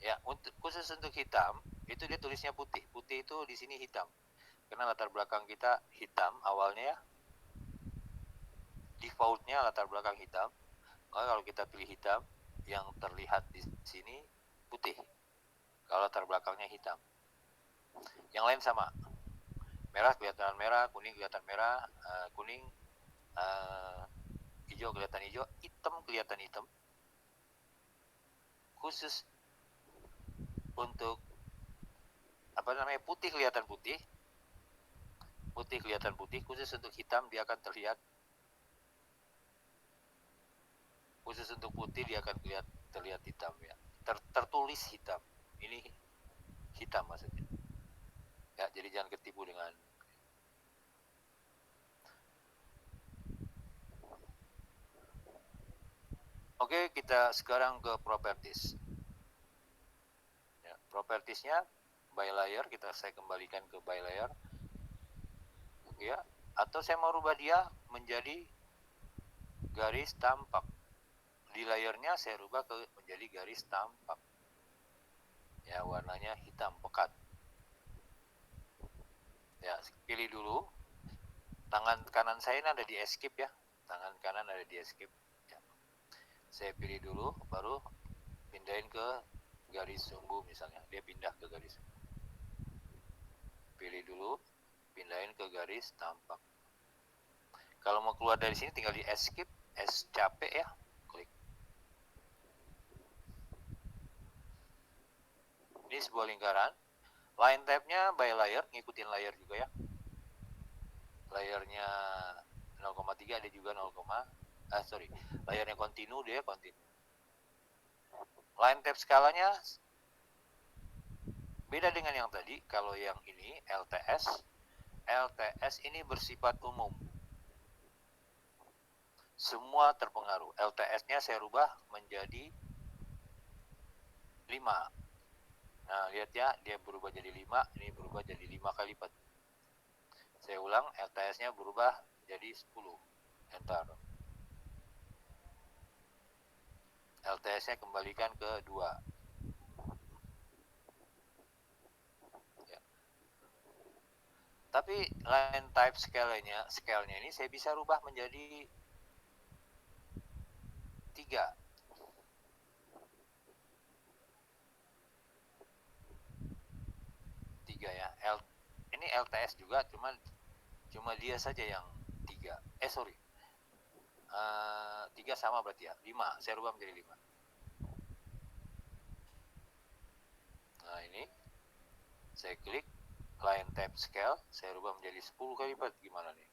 Ya, khusus untuk hitam, itu dia tulisnya putih. Putih itu di sini hitam. Karena latar belakang kita hitam awalnya ya. Defaultnya latar belakang hitam. Maka kalau kita pilih hitam, yang terlihat di sini putih. Kalau latar belakangnya hitam. Yang lain sama. Merah kelihatan merah, kuning kelihatan merah, kuning, hijau kelihatan hijau, hitam kelihatan hitam. Khusus untuk putih kelihatan putih, putih kelihatan putih. Khusus untuk hitam dia akan terlihat, khusus untuk putih dia akan terlihat hitam ya. Tertulis hitam. Ini hitam maksudnya. Ya, jadi jangan ketipu dengan. Oke, kita sekarang ke properties. Ya, propertiesnya by layer, saya kembalikan ke by layer. Ya, atau saya mau rubah dia menjadi garis tampak. Di layernya saya rubah menjadi garis tampak. Ya, warnanya hitam pekat. Ya, pilih dulu. Tangan kanan saya ini ada di escape ya. Tangan kanan ada di escape. Ya. Saya pilih dulu, baru pindahin ke garis sumbu misalnya. Dia pindah ke garis sumbu. Pilih dulu, pindahin ke garis tampak. Kalau mau keluar dari sini tinggal di escape, capek ya, klik. Ini sebuah lingkaran. Line type-nya by layer, ngikutin layer juga ya. Layernya 0,3 ada juga 0, layernya continue, dia continue. Line type skalanya beda dengan yang tadi. Kalau yang ini LTS ini bersifat umum. Semua terpengaruh. LTS-nya saya rubah menjadi 5. Nah, lihat ya, dia berubah jadi 5, ini berubah jadi 5 kali lipat. Saya ulang, LTS-nya berubah jadi 10. Enter. LTS-nya kembalikan ke 2. Ya. Tapi line type scale-nya ini saya bisa rubah menjadi 3. Ya. Ini LTS juga, cuma dia saja yang 3. 3 sama berarti ya. 5, saya rubah menjadi 5. Nah, ini saya klik line type scale, saya rubah menjadi 10 kali lipat. Gimana nih?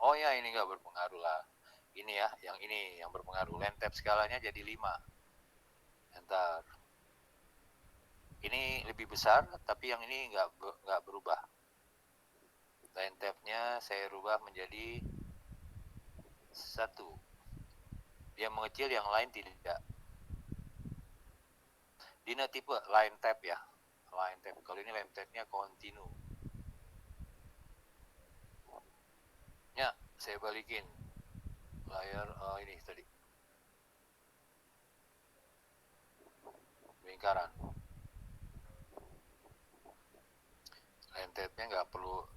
Oh ya, ini nggak berpengaruh lah. Ini ya, yang ini yang berpengaruh. Line type skalanya jadi 5. Enter. Ini lebih besar, tapi yang ini nggak berubah. Line type-nya saya rubah menjadi 1. Dia mengecil, yang lain tidak. Dina tipe line type ya. Line type. Kalau ini line type-nya continue. Ya, saya balikin layar ini tadi. Lingkaran. Line type-nya nggak perlu,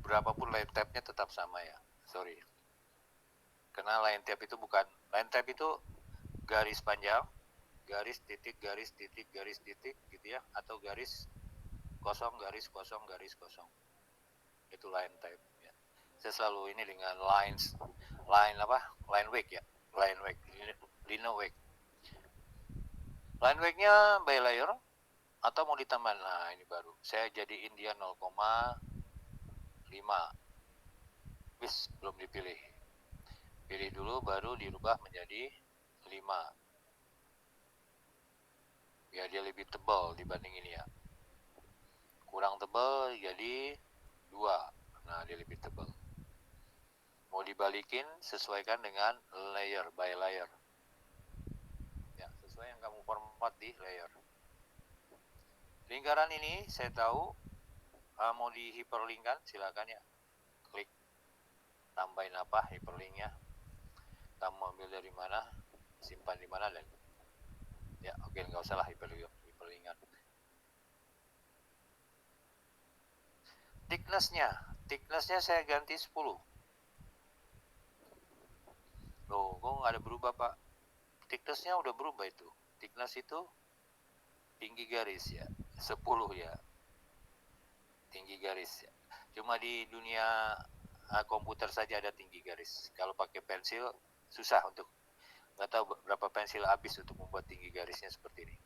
berapapun line type-nya tetap sama ya. Sorry. Karena line type itu bukan, line type itu garis panjang, garis titik, garis titik, garis titik gitu ya, atau garis kosong, garis kosong, garis kosong. Itu line type ya. Saya selalu ini dengan line wake ya. Line wake, linear wake. Line wake-nya by layer atau mau ditambah. Nah, ini baru. Saya jadiin dia 0,5. Bis, belum dipilih. Pilih dulu baru dirubah menjadi 5. Biar dia lebih tebal dibanding ini ya. kurang tebal jadi 2. Nah, dia lebih tebal. Mau dibalikin, sesuaikan dengan layer by layer. Ya, sesuai yang kamu format di layer. Lingkaran ini saya tahu mau di hyperlinkkan, silakan ya. Klik tambahin apa hyperlinknya. Kamu ambil dari mana, simpan di mana, dan ya oke, nggak usah lah hyperlinkan. Thicknessnya saya ganti 10. Loh, kok nggak ada berubah pak? Thicknessnya udah berubah itu. Thickness itu tinggi garis ya, 10 ya, tinggi garis ya. Cuma di dunia komputer saja ada tinggi garis. Kalau pakai pensil susah, untuk nggak tahu berapa pensil habis untuk membuat tinggi garisnya seperti ini.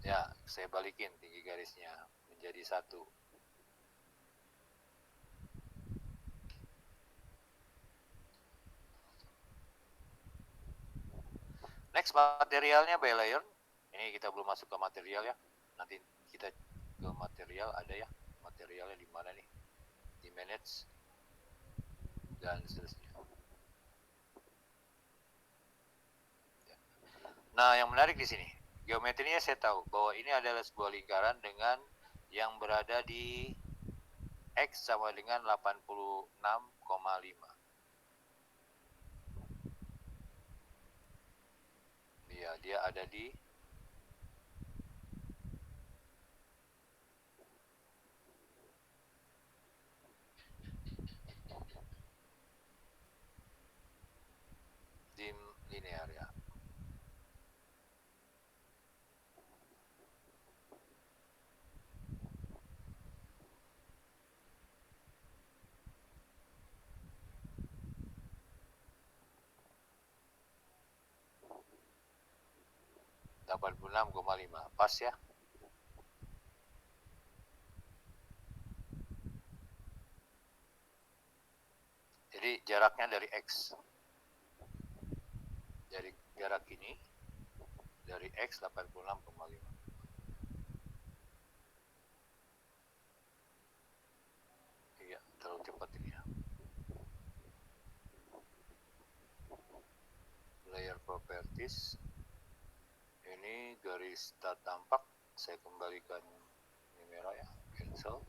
Ya, saya balikin tinggi garisnya menjadi 1. Next, materialnya by layer. Ini kita belum masuk ke material ya. Nanti kita ke material, ada ya. Materialnya di mana nih? Di manage dan seterusnya. Nah, yang menarik di sini, geometrinya saya tahu bahwa ini adalah sebuah lingkaran dengan yang berada di X sama dengan 86,5. Dia ada di dim linear ya. (86,5) pas ya. Jadi jaraknya dari X. Dari jarak ini dari X 86,5. Iya, terlalu cepat ini ya. Layer properties. Ini garis tak tampak, saya kembalikan ini merah ya, cancel.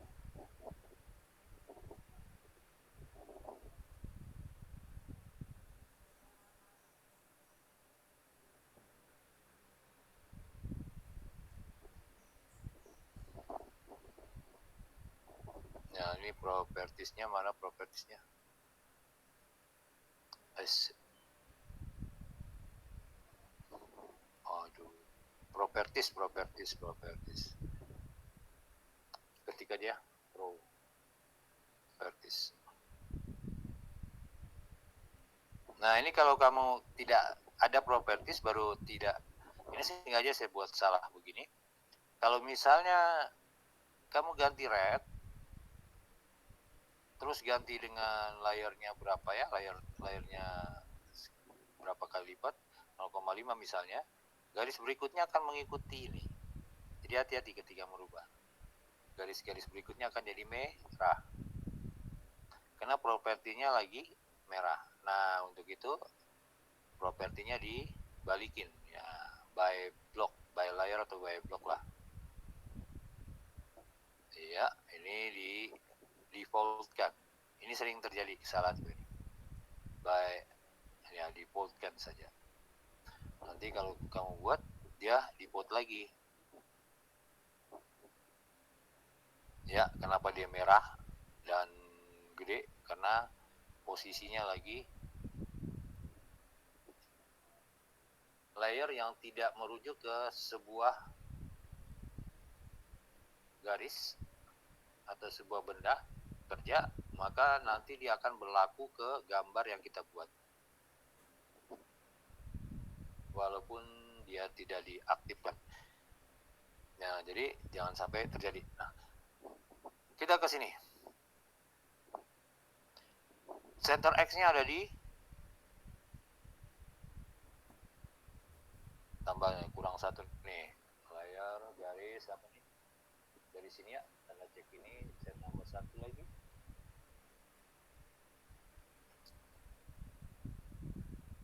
Nah, ini propertiesnya, mana propertiesnya? Aduh, properties. Ketika dia properties. Nah, ini kalau kamu tidak ada properties, baru tidak, ini sengaja saya buat salah begini. Kalau misalnya kamu ganti red, terus ganti dengan layernya berapa ya, layernya berapa kali lipat, 0,5 misalnya, garis berikutnya akan mengikuti ini. Jadi hati-hati ketika merubah. Garis-garis berikutnya akan jadi merah, karena propertinya lagi merah. Nah, untuk itu propertinya dibalikin ya, by block, by layer atau by block lah. Iya, ini di defaultkan. Ini sering terjadi kesalahan ini. By ya, defaultkan saja. Nanti kalau kamu buat, dia default lagi. Ya, kenapa dia merah dan gede? Karena posisinya lagi layer yang tidak merujuk ke sebuah garis atau sebuah benda kerja, maka nanti dia akan berlaku ke gambar yang kita buat, walaupun dia tidak diaktifkan. Nah, jadi jangan sampai terjadi. Nah, kita ke sini. Center X-nya ada di, tambahnya kurang 1 nih, layer layer garis apa nih dari sini ya, tanda cek ini saya tambah satu lagi,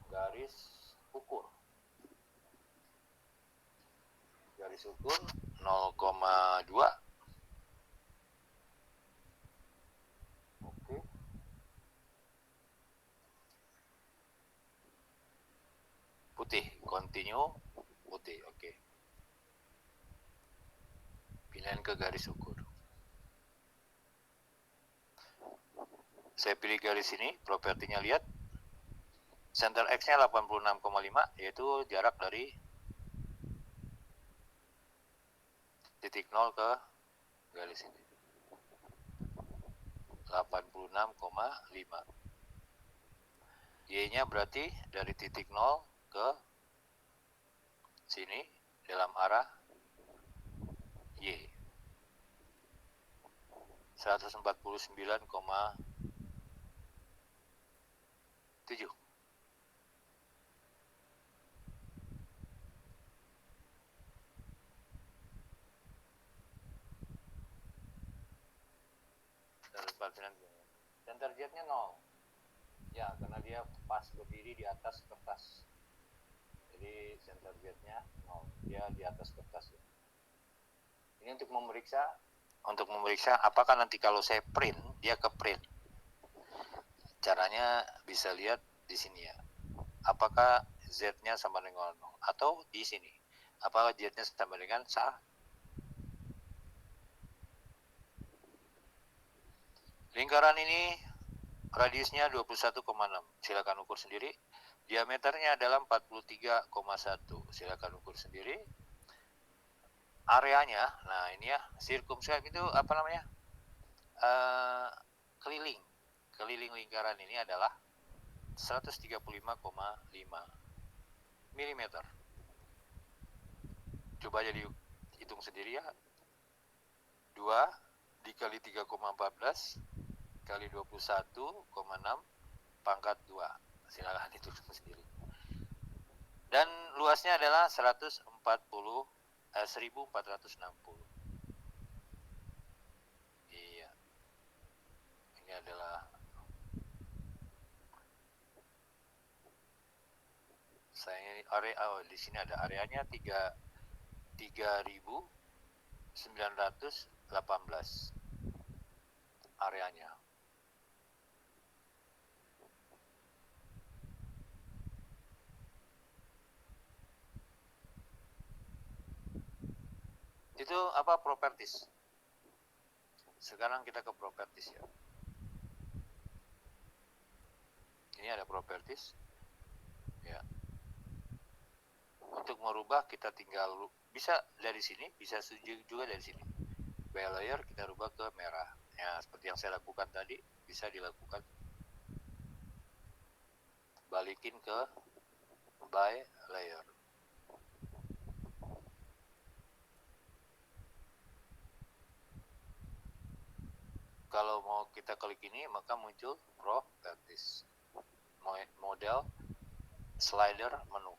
garis ukur 0,2. Oke, putih, continue putih. Oke, pindahin ke garis ukur. Saya pilih garis ini, propertinya lihat, center X nya 86,5, yaitu jarak dari titik 0 ke garis ini 86,5. Y nya berarti dari titik 0 ke sini dalam arah Y 149,7. Center Z-nya 0. Ya, karena dia pas berdiri di atas kertas. Jadi center Z-nya 0. Dia di atas kertas ya. Ini untuk memeriksa apakah nanti kalau saya print, dia ke print. Caranya bisa lihat di sini ya. Apakah Z-nya sama dengan 0 atau di sini. Apakah Z-nya sama dengan 1. Lingkaran ini radiusnya 21,6. Silakan ukur sendiri. Diameternya adalah 43,1. Silakan ukur sendiri. Areanya, nah ini ya, circumscribe itu apa namanya? Keliling lingkaran ini adalah 135,5 mm. Coba aja dihitung sendiri ya. 2 dikali 3,14 kali 21,6 pangkat 2. Silakan hitung sendiri. Dan luasnya adalah 1460. Iya. Ini adalah di sini ada areanya 3.918 areanya. Itu apa properties. Sekarang kita ke properties ya. Ini ada properties. Ya. Untuk merubah kita tinggal bisa dari sini, bisa juga dari sini. By layer kita rubah ke merah. Ya, seperti yang saya lakukan tadi, bisa dilakukan. Balikin ke by layer. Kalau mau kita klik ini, maka muncul properties. Model slider menu.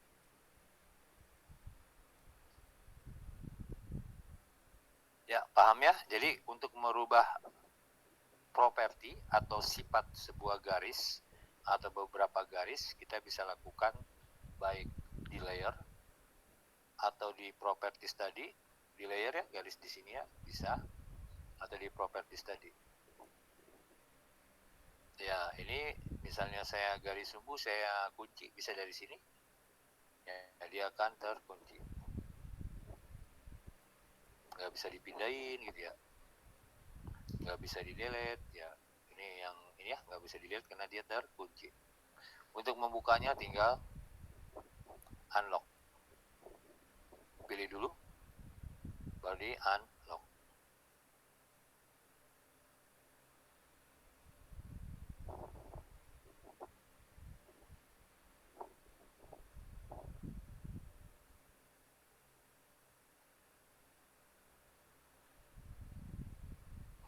Ya, paham ya? Jadi untuk merubah properti atau sifat sebuah garis atau beberapa garis, kita bisa lakukan baik di layer atau di properties tadi. Di layer ya, garis di sini ya, bisa. Atau di properties tadi. Ya, ini misalnya saya garis sumbu, saya kunci, bisa dari sini. Ya, dia akan terkunci. Nggak bisa dipindahin gitu ya. Nggak bisa di delete ya. Ini yang ini ya, nggak bisa dilihat karena dia terkunci. Untuk membukanya tinggal unlock. Pilih dulu, baru di unlock.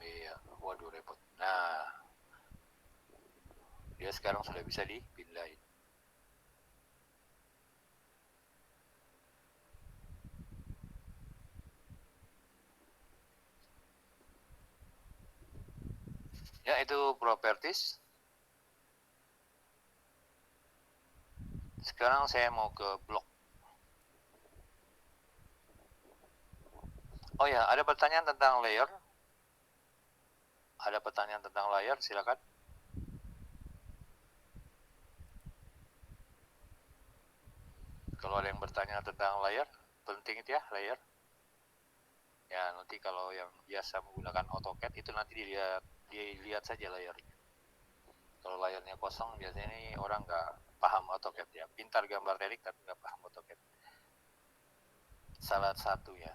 Iya, waduh repot. Nah, dia sekarang sudah bisa dipindahin. Ya, itu properties. Sekarang saya mau ke blok. Oh ya, ada pertanyaan tentang layer? Ada pertanyaan tentang layer, silakan. Kalau ada yang bertanya tentang layer, penting itu ya, layer. Ya, nanti kalau yang biasa menggunakan AutoCAD itu nanti dilihat saja layarnya. Kalau layarnya kosong, biasanya ini orang nggak paham AutoCAD ya. Pintar gambar telik tapi nggak paham AutoCAD. Salah satunya.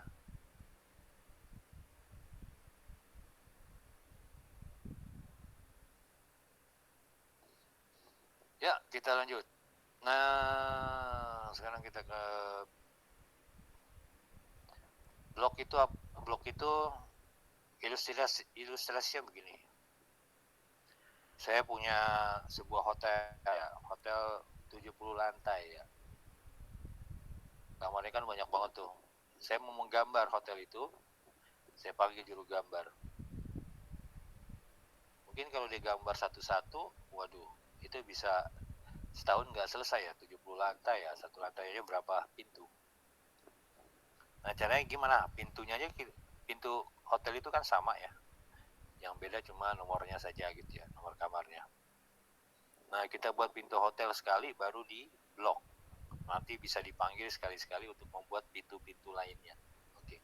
Ya, kita lanjut. Nah, sekarang kita ke blok itu. Blok itu ilustrasinya begini. Saya punya sebuah hotel ya, hotel 70 lantai ya. Kamarnya kan banyak banget tuh. Saya mau menggambar hotel itu, saya panggil juru gambar. Mungkin kalau dia gambar satu-satu, waduh, itu bisa setahun nggak selesai ya, 70 lantai ya, satu lantainya berapa pintu. Nah, caranya gimana? Pintunya aja, pintu hotel itu kan sama ya. Yang beda cuma nomornya saja gitu ya, nomor kamarnya. Nah, kita buat pintu hotel sekali baru di blok. Nanti bisa dipanggil sekali-sekali untuk membuat pintu-pintu lainnya. Oke.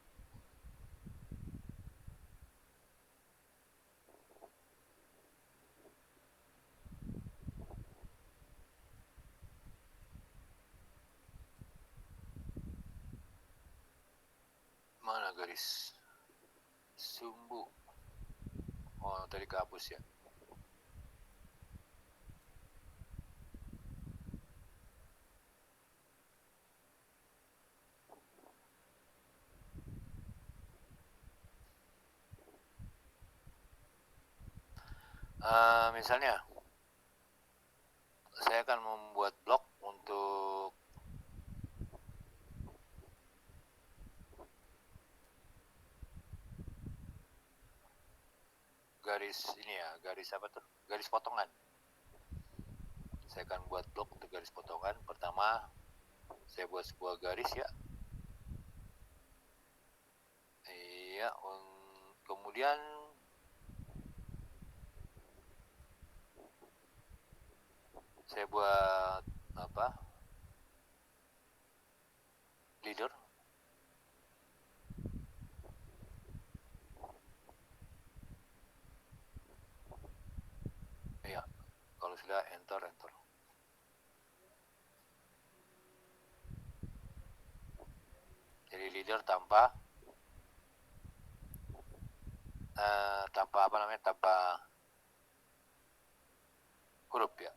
Mana garis sumbu? Oh, tadi kehapus ya. Misalnya, saya akan membuat blok untuk garis ini ya, garis apa tuh? Garis potongan. Saya akan buat blok untuk garis potongan. Pertama, saya buat sebuah garis ya. Iya, kemudian saya buat apa? Leader. Iya, kalau sudah enter. Jadi leader tanpa apa namanya, tanpa huruf ya.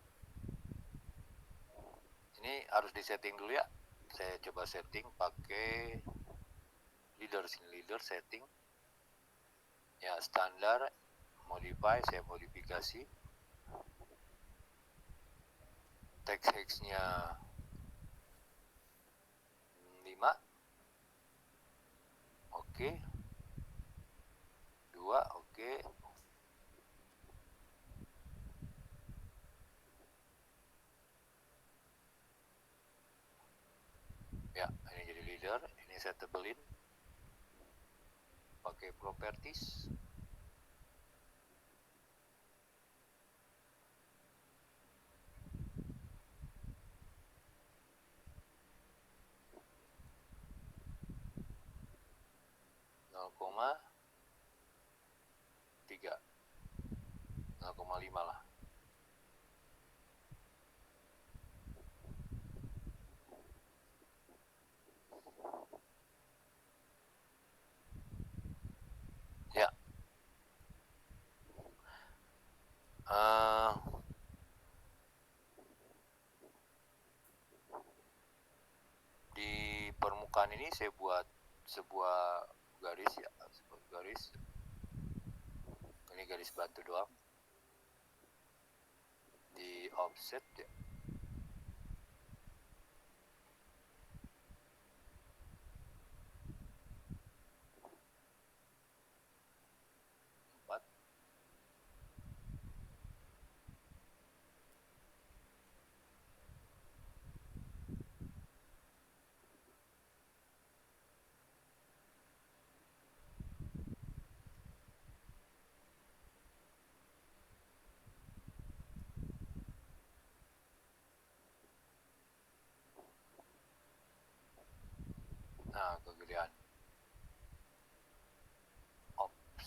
Ini harus disetting dulu ya. Saya coba setting pakai leader sini, leader setting ya, standar, modify, saya modifikasi text hexnya 5, oke, 2, oke. Ya, ini jadi leader. Ini saya tebelin pakai properties. Koma 3, 0,5 lah. Ya, di permukaan ini saya buat sebuah garis ya, sebuah garis. Ini garis bantu doang. Di offset ya.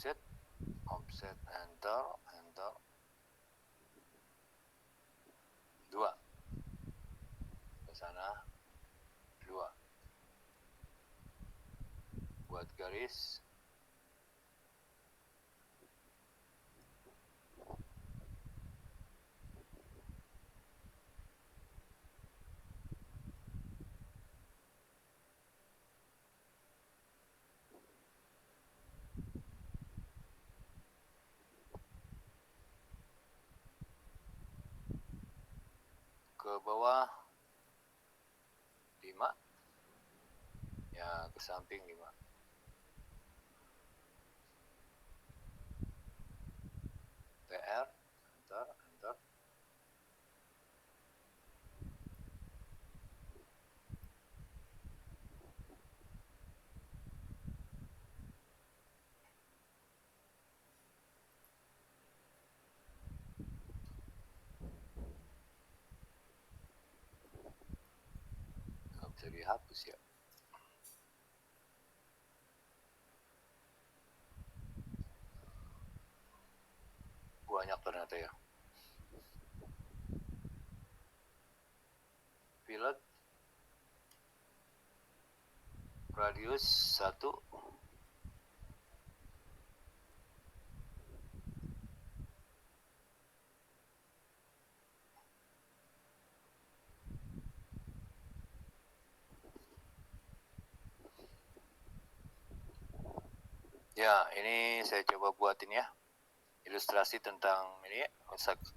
offset, enter, 2 ke sana, 2 buat garis, ke bawah 5, ya ke samping 5, TR, enter, nggak bisa dihapus ya. Banyak ternyata ya. Fillet radius 1, ya ini saya coba buatin ya ilustrasi tentang ini ya,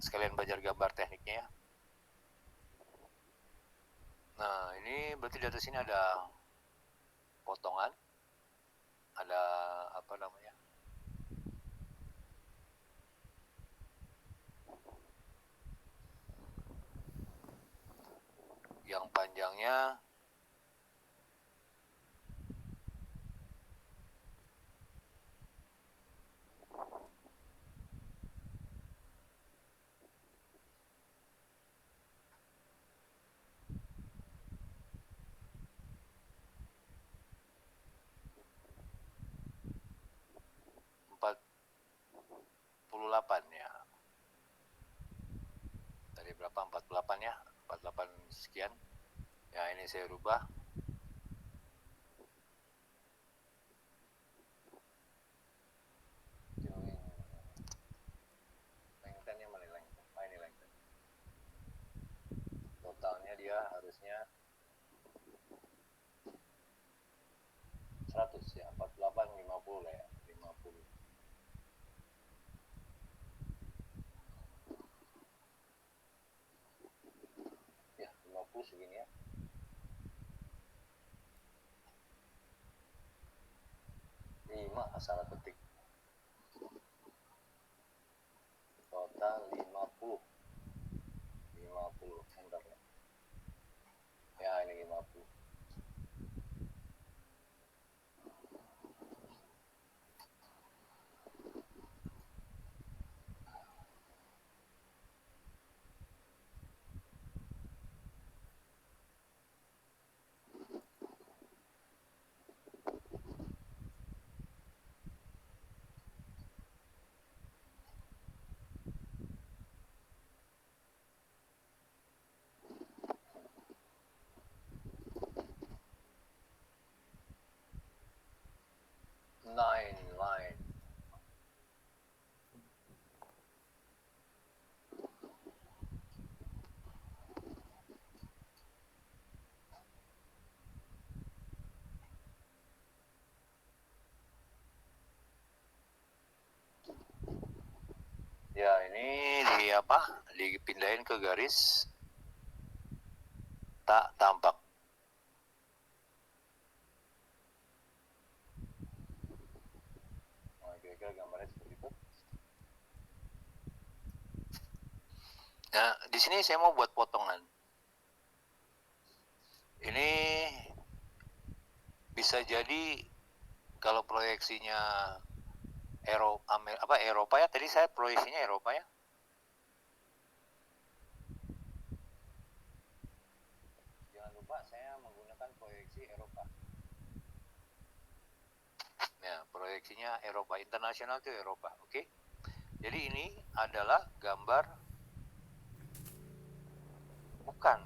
sekalian belajar gambar tekniknya ya. Nah ini berarti di atas sini ada potongan, ada apa namanya, yang panjangnya empat 48 ya. Tadi berapa? 48 ya. 48 sekian. Ya ini saya rubah. Lengthennya mana lengthen? Oh ini lengthen. Totalnya dia harusnya 100 ya. 48 50 lah ya. 50. Ya 50 segini ya. 5 salah ketik. Total 50. 50 enter ya. Ya ini 50. Line. Ya ini dipindahin ke garis tak tampak. Nah, kira-kira gambarnya seperti itu. Nah, di sini saya mau buat potongan. Ini bisa jadi kalau proyeksinya Eropa ya. Tadi saya proyeksinya Eropa ya. Jangan lupa saya menggunakan proyeksi Eropa. Ya, proyeksi proyeksinya Eropa, internasional itu Eropa, oke? Jadi ini adalah gambar bukan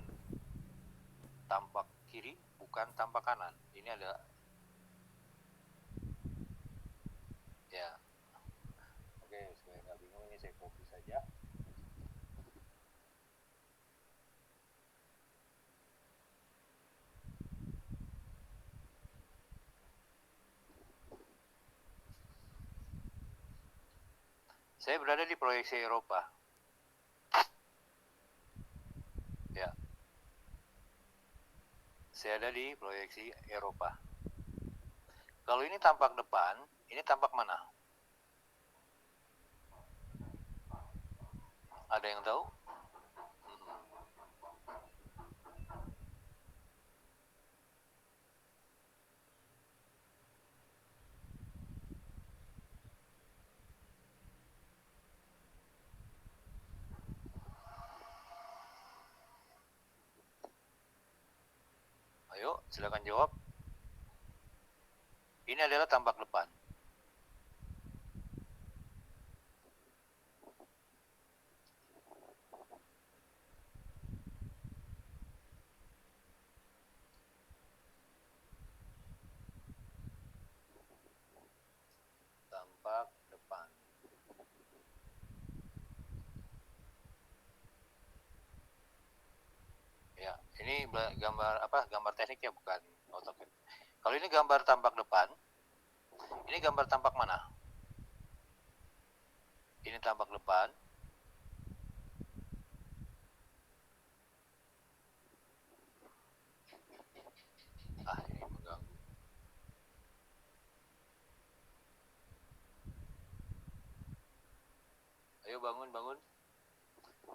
tampak kiri, bukan tampak kanan. Ini ada ya. Oke, supaya nggak bingung ini saya copy saja. Saya berada di proyeksi Eropa. Ya. Saya ada di proyeksi Eropa. Kalau ini tampak depan, ini tampak mana? Ada yang tahu? Ayo, silakan jawab. Ini adalah tampak depan. Tampak depan. Ya, ini gambar apa? Gambar tekniknya bukan AutoCAD. Kalau ini gambar tampak depan, ini gambar tampak mana? Ini tampak depan. Ah, ini mengganggu. Ayo bangun, bangun.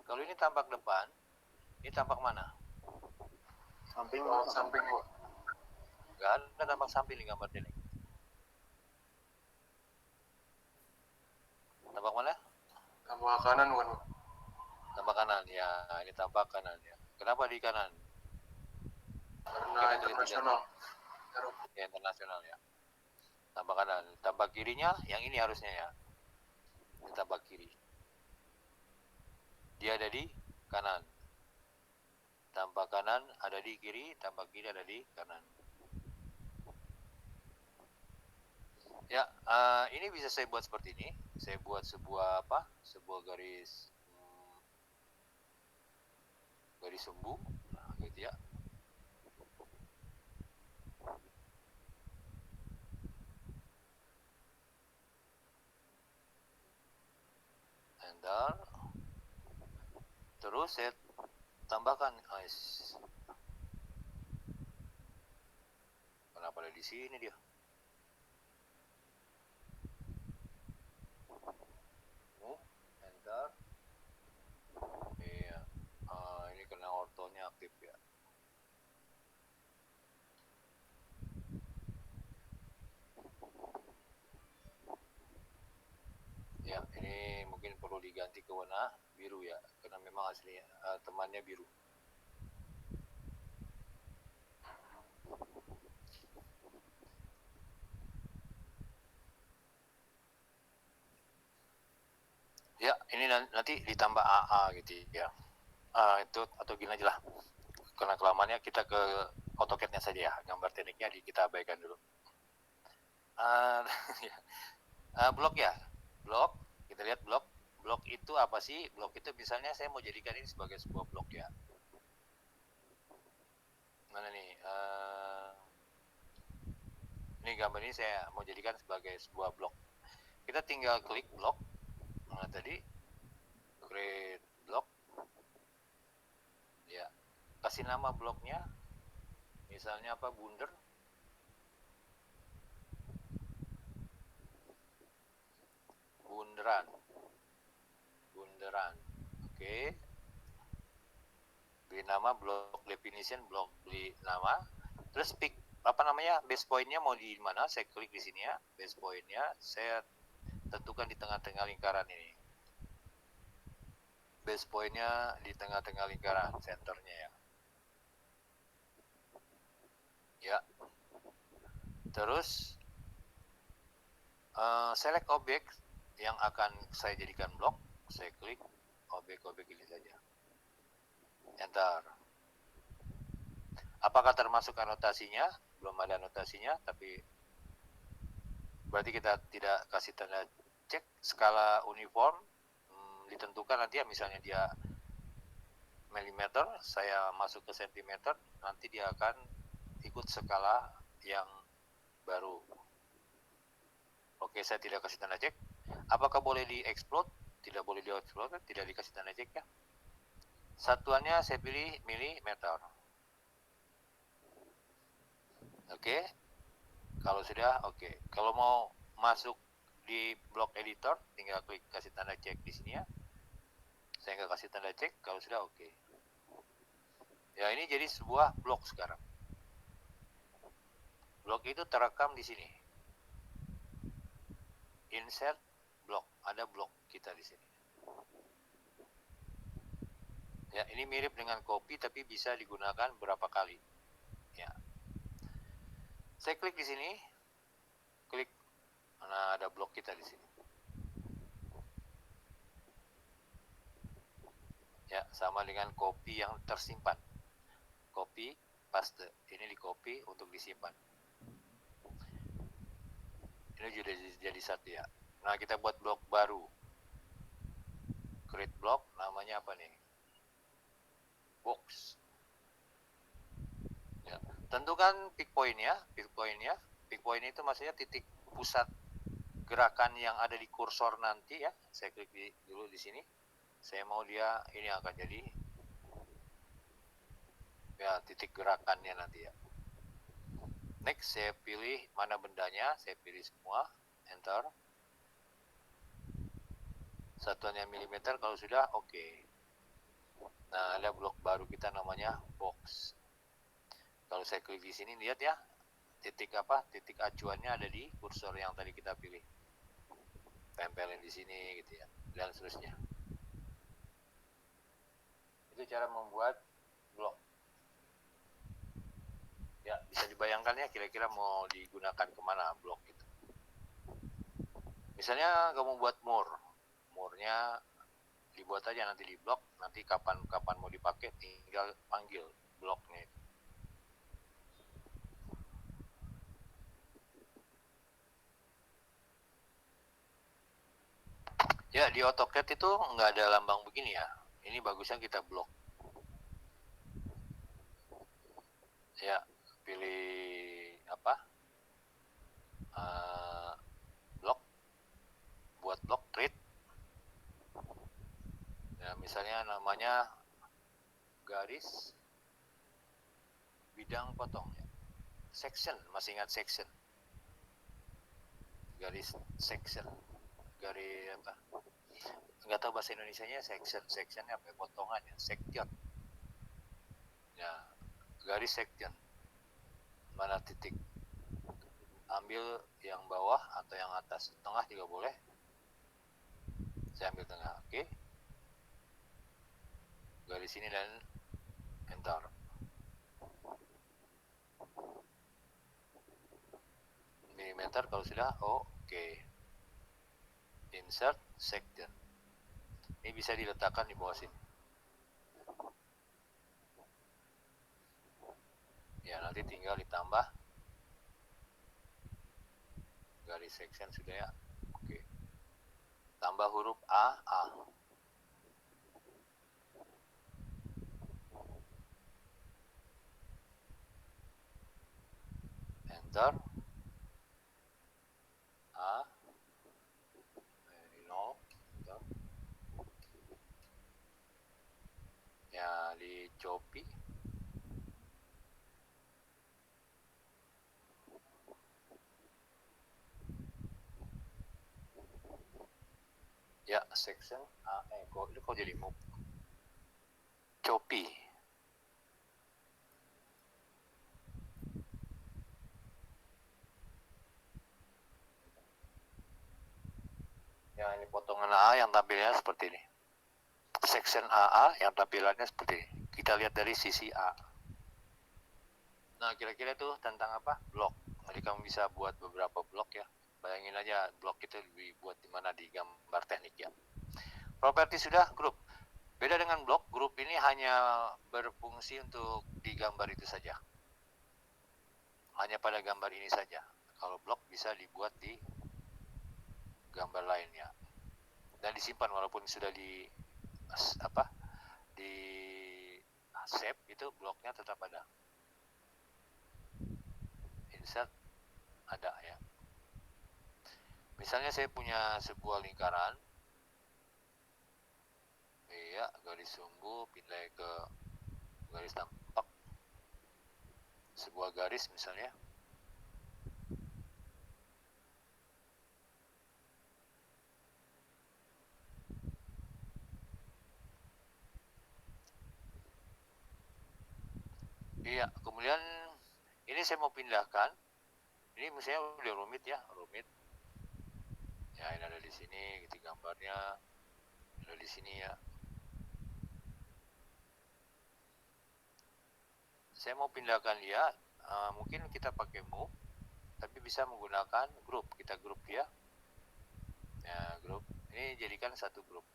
Kalau ini tampak depan, ini tampak mana? Samping, Samping, Bu. Gak ada tampak samping di gambar teknik. Tampak mana? Tambah kanan, bukan, Bu? Tampak kanan. Ya, ini tampak kanan ya. Kenapa di kanan? Karena internasional. Ya, internasional ya. Tampak kanan. Tampak kirinya, yang ini harusnya ya. Ini tampak kiri. Dia ada di kanan. Tampak kanan ada di kiri, tampak kiri ada di kanan. Ya, ini bisa saya buat seperti ini. Saya buat sebuah apa? Sebuah garis garis sumbu, nah, gitu ya. Enter. Terus saya tambahkan ice. Kenapa ada di sini dia? Enter. Iya. Ini karena ortonya aktif ya. Ya, ini mungkin perlu diganti ke warna biru ya, karena memang aslinya temannya biru. Ya, ini nanti ditambah AA gitu ya. Itu atau gini aja lah. Karena kelamannya kita ke AutoCAD-nya saja ya. Gambar tekniknya kita abaikan dulu. Blok ya. Blok, kita lihat blok. Blok itu apa sih? Blok itu misalnya saya mau jadikan ini sebagai sebuah blok ya. Mana nih? Ini gambar ini saya mau jadikan sebagai sebuah blok. Kita tinggal klik blok. Nah, tadi create block. Ya. Kasih nama bloknya. Misalnya apa? Bunderan. Oke. Beri nama block definition, blok beri nama. Terus pick apa namanya? Base point-nya mau di mana? Saya klik di sini ya. Base point-nya saya tentukan di tengah-tengah lingkaran ini. Base point-nya di tengah-tengah lingkaran, centernya ya. Ya. Terus select objek yang akan saya jadikan blok, saya klik objek-objek ini saja, enter. Apakah termasuk anotasinya? Belum ada anotasinya, tapi berarti kita tidak kasih tanda cek. Skala uniform ditentukan nanti ya, misalnya dia milimeter, saya masuk ke sentimeter, nanti dia akan ikut skala yang baru. Oke, saya tidak kasih tanda cek. Apakah boleh di-explode? Tidak boleh di-explode, tidak dikasih tanda cek ya. Satuannya saya pilih milimeter. Oke. Kalau sudah, oke. Kalau mau masuk di blok editor, tinggal klik kasih tanda cek di sini ya. Saya nggak kasih tanda cek, kalau sudah oke. Ya, ini jadi sebuah blok sekarang. Blok itu terekam di sini. Insert blok, ada blok kita di sini. Ya, ini mirip dengan copy tapi bisa digunakan berapa kali. Ya. Saya klik di sini. Klik. Nah, ada blok kita di sini. Ya, sama dengan copy yang tersimpan. Copy, paste. Ini di copy untuk disimpan. Ini sudah jadi satu ya. Nah, kita buat blok baru. Create block, namanya apa nih? Box. Ya. Tentukan pick point ya. Pick point itu maksudnya titik pusat gerakan yang ada di kursor nanti ya. Saya klik dulu di sini. Saya mau dia ini akan jadi ya titik gerakannya nanti ya. Next, saya pilih mana bendanya, saya pilih semua, enter. Satuannya milimeter, kalau sudah oke. Nah, ada blok baru kita namanya box. Kalau saya klik di sini, lihat ya, titik apa? Titik acuannya ada di kursor yang tadi kita pilih. Tempelin di sini gitu ya, dan seterusnya. Itu cara membuat blok. Ya, bisa dibayangkan ya kira-kira mau digunakan kemana blok itu. Misalnya kamu buat murnya dibuat aja nanti di blok, nanti kapan mau dipakai tinggal panggil bloknya itu. Ya, di AutoCAD itu nggak ada lambang begini ya. Ini bagusnya kita blok. Ya, pilih apa? Blok. Buat blok treat. Ya, misalnya namanya garis bidang potong ya. Section, masih ingat section? Garis section. Garis apa? Nggak tahu bahasa Indonesianya section apa ya, potongan ya, section. Ya, garis section. Mana titik? Ambil yang bawah atau yang atas, tengah juga boleh. Saya ambil tengah, oke. Garis ini dan enter. Milimeter kalau sudah, oke. Insert section. Ini bisa diletakkan di bawah sini. Ya, nanti tinggal ditambah garis section sudah ya. Oke. Tambah huruf A. Enter. A. 0. Enter. Ya, di copy. Ya, section A. Kok jadi move? Copy. Ya, ini potongan A yang tampilnya seperti ini. Section AA yang tampilannya seperti ini. Kita lihat dari sisi A. Nah, kira-kira itu tentang apa? Blok. Jadi kamu bisa buat beberapa blok ya. Bayangin aja blok itu dibuat di mana, di gambar teknik ya. Properti sudah, grup. Beda dengan blok, grup ini hanya berfungsi untuk di gambar itu saja. Hanya pada gambar ini saja. Kalau blok bisa dibuat di gambar lainnya. Dan disimpan walaupun sudah di save, itu bloknya tetap ada. Insert ada ya. Misalnya saya punya sebuah lingkaran, iya, garis sumbu pindah ke garis tampak, sebuah garis misalnya. Iya, kemudian ini saya mau pindahkan. Ini misalnya udah rumit ya, rumit. Ya, ini ada di sini, gitu gambarnya. Ada di sini ya. Saya mau pindahkan dia, mungkin kita pakai move, tapi bisa menggunakan grup. Kita grup dia. Ya, grup. Ini jadikan satu grup.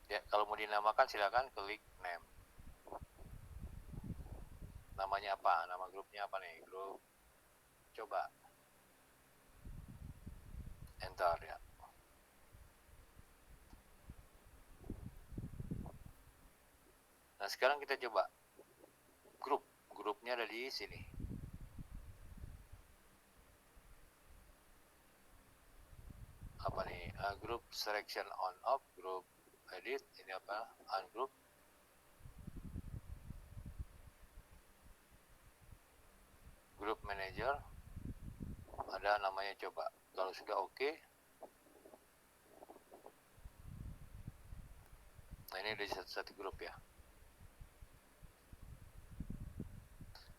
Ya, kalau mau dinamakan silakan klik name. Namanya apa? Nama grupnya apa nih? Grup coba. Enter ya. Nah, sekarang kita coba grup. Grupnya ada di sini. Apa nih? Group selection on off, group edit, ini apa? Ungroup. Group manager. Ada namanya coba. Kalau sudah oke. Nah, ini udah satu grup ya.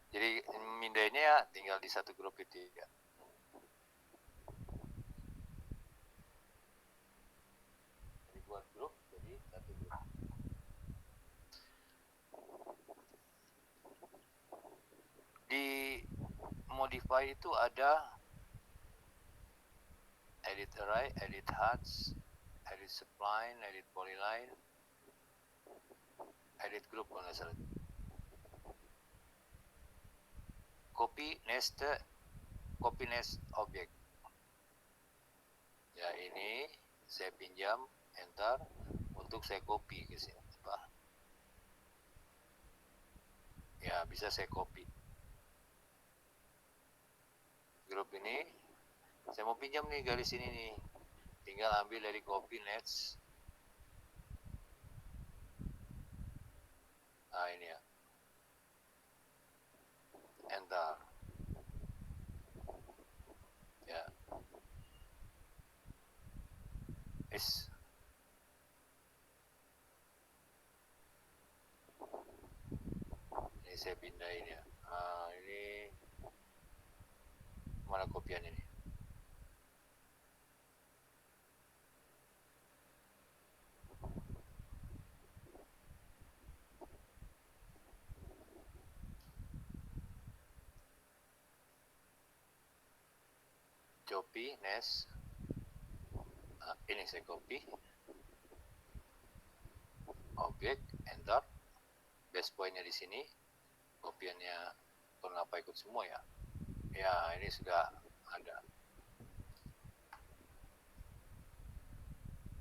Jadi mindainya ya tinggal di satu grup itu ya. Jadi buat grup, jadi satu grup. Di modify itu ada edit array, edit hearts, edit spline, edit polyline, edit group kalau nggak salah. Copy nest object. Ya, ini saya pinjam, enter untuk saya copy ke sini. Ya, bisa saya copy. Grup ini saya mau pinjam nih garis ini nih. Tinggal ambil dari copy next. Nah, ini ya. Enter. Ya. Is. Ini saya pindahin ya. Nah, ini mana kopian ini? Copy next. Nah, ini saya copy. Objek, enter. Base pointnya di sini. Kopiannya kenapa ikut semua ya? Ya, ini sudah ada.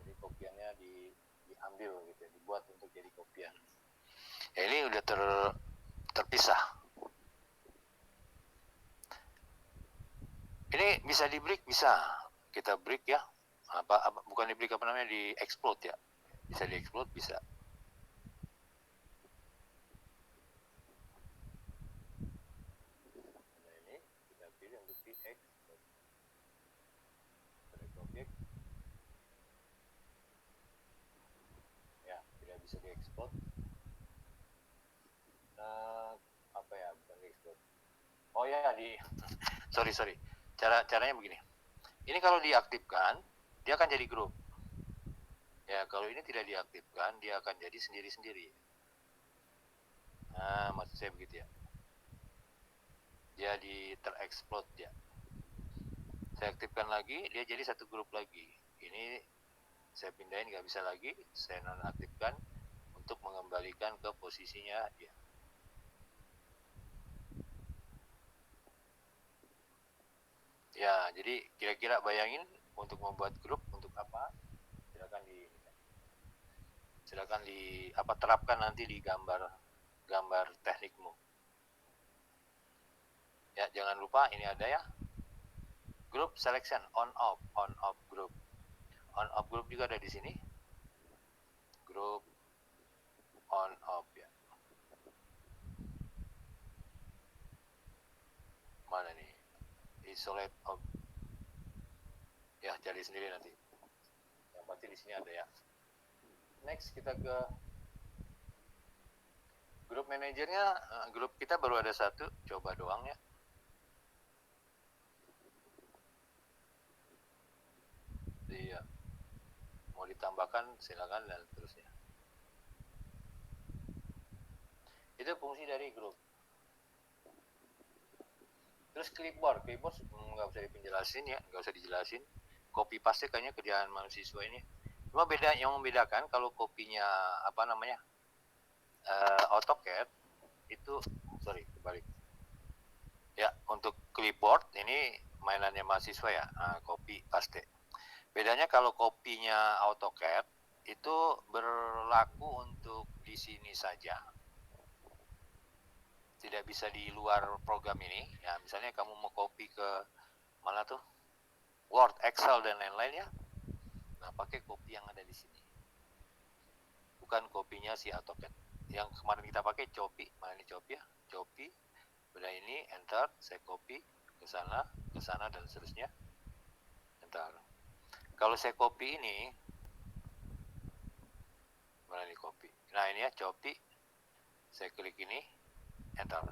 Jadi kopiannya diambil gitu, dibuat untuk jadi kopian. Ya, ini udah terpisah. Ini bisa di break, bisa kita break ya. Bukan di break, apa namanya, di explode ya. Bisa di explode, bisa. Nah, ini kita pilih untuk di explode. Select objek. Ya, tidak bisa di explode. Nah, apa ya, bukan di explode. Oh ya, sorry. Caranya begini. Ini kalau diaktifkan, dia akan jadi grup. Ya, kalau ini tidak diaktifkan, dia akan jadi sendiri-sendiri. Nah, maksud saya begitu ya. dia terexplode ya. Saya aktifkan lagi, dia jadi satu grup lagi. Ini saya pindahin, nggak bisa lagi, saya nonaktifkan untuk mengembalikan ke posisinya dia. Ya, jadi kira-kira bayangin untuk membuat grup untuk apa? Silakan terapkan nanti di gambar teknikmu. Ya, jangan lupa ini ada ya. Group selection on off group. On off group juga ada di sini. Group on off ya. Mana nih? Isolate off. Ya, cari sendiri nanti. Yang pasti di sini ada ya. Next kita ke grup manajernya. Grup kita baru ada satu, coba doang ya. Iya. Mau ditambahkan silakan dan seterusnya. Itu fungsi dari grup. Terus clipboard nggak usah dijelasin ya, nggak usah dijelasin. Copy paste kayaknya kerjaan mahasiswa ini. Cuma yang membedakan kalau kopinya AutoCAD itu, kebalik. Ya, untuk clipboard ini mainannya mahasiswa ya, copy paste. Bedanya kalau kopinya AutoCAD itu berlaku untuk di sini saja. Tidak bisa di luar program ini. Ya, misalnya kamu mau copy ke mana tuh? Word, Excel dan lain-lain ya. Nah, pakai copy yang ada di sini. Bukan kopinya si AutoCAD. Yang kemarin kita pakai copy, mana ini copy ya? Copy. Udah ini enter, saya copy ke sana dan seterusnya. Enter. Kalau saya copy ini, mana ini copy? Nah, ini ya copy. Saya klik ini, enter.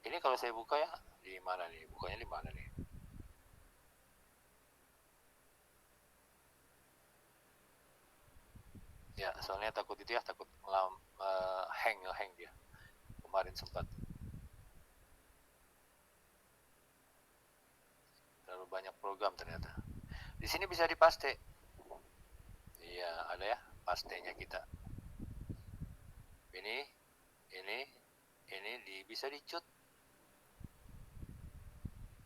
Ini kalau saya buka ya, di mana nih? Bukanya di mana nih? Ya, soalnya takut hang dia. Kemarin sempat. Terlalu banyak program ternyata. Di sini bisa dipaste. Iya, ada ya pastenya kita. Ini bisa dicut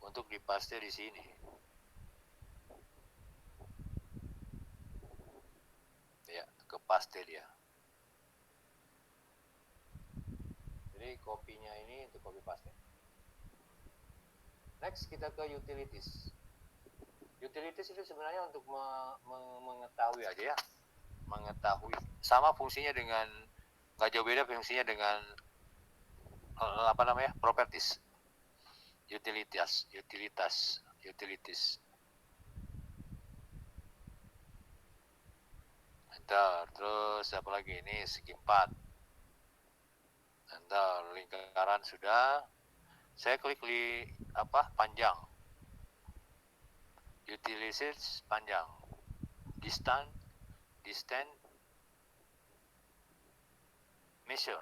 untuk dipaste di sini. Ya, kepaste dia. Jadi kopinya ini untuk copy paste. Next kita ke utilities. Utilities itu sebenarnya untuk mengetahui aja ya. Mengetahui. Sama fungsinya dengan, nggak jauh beda fungsinya dengan properties. Utilities. Enter. Terus apa lagi ini? Segi 4. Enter. Lingkaran sudah. Saya klik panjang. Utilities panjang. Distance measure.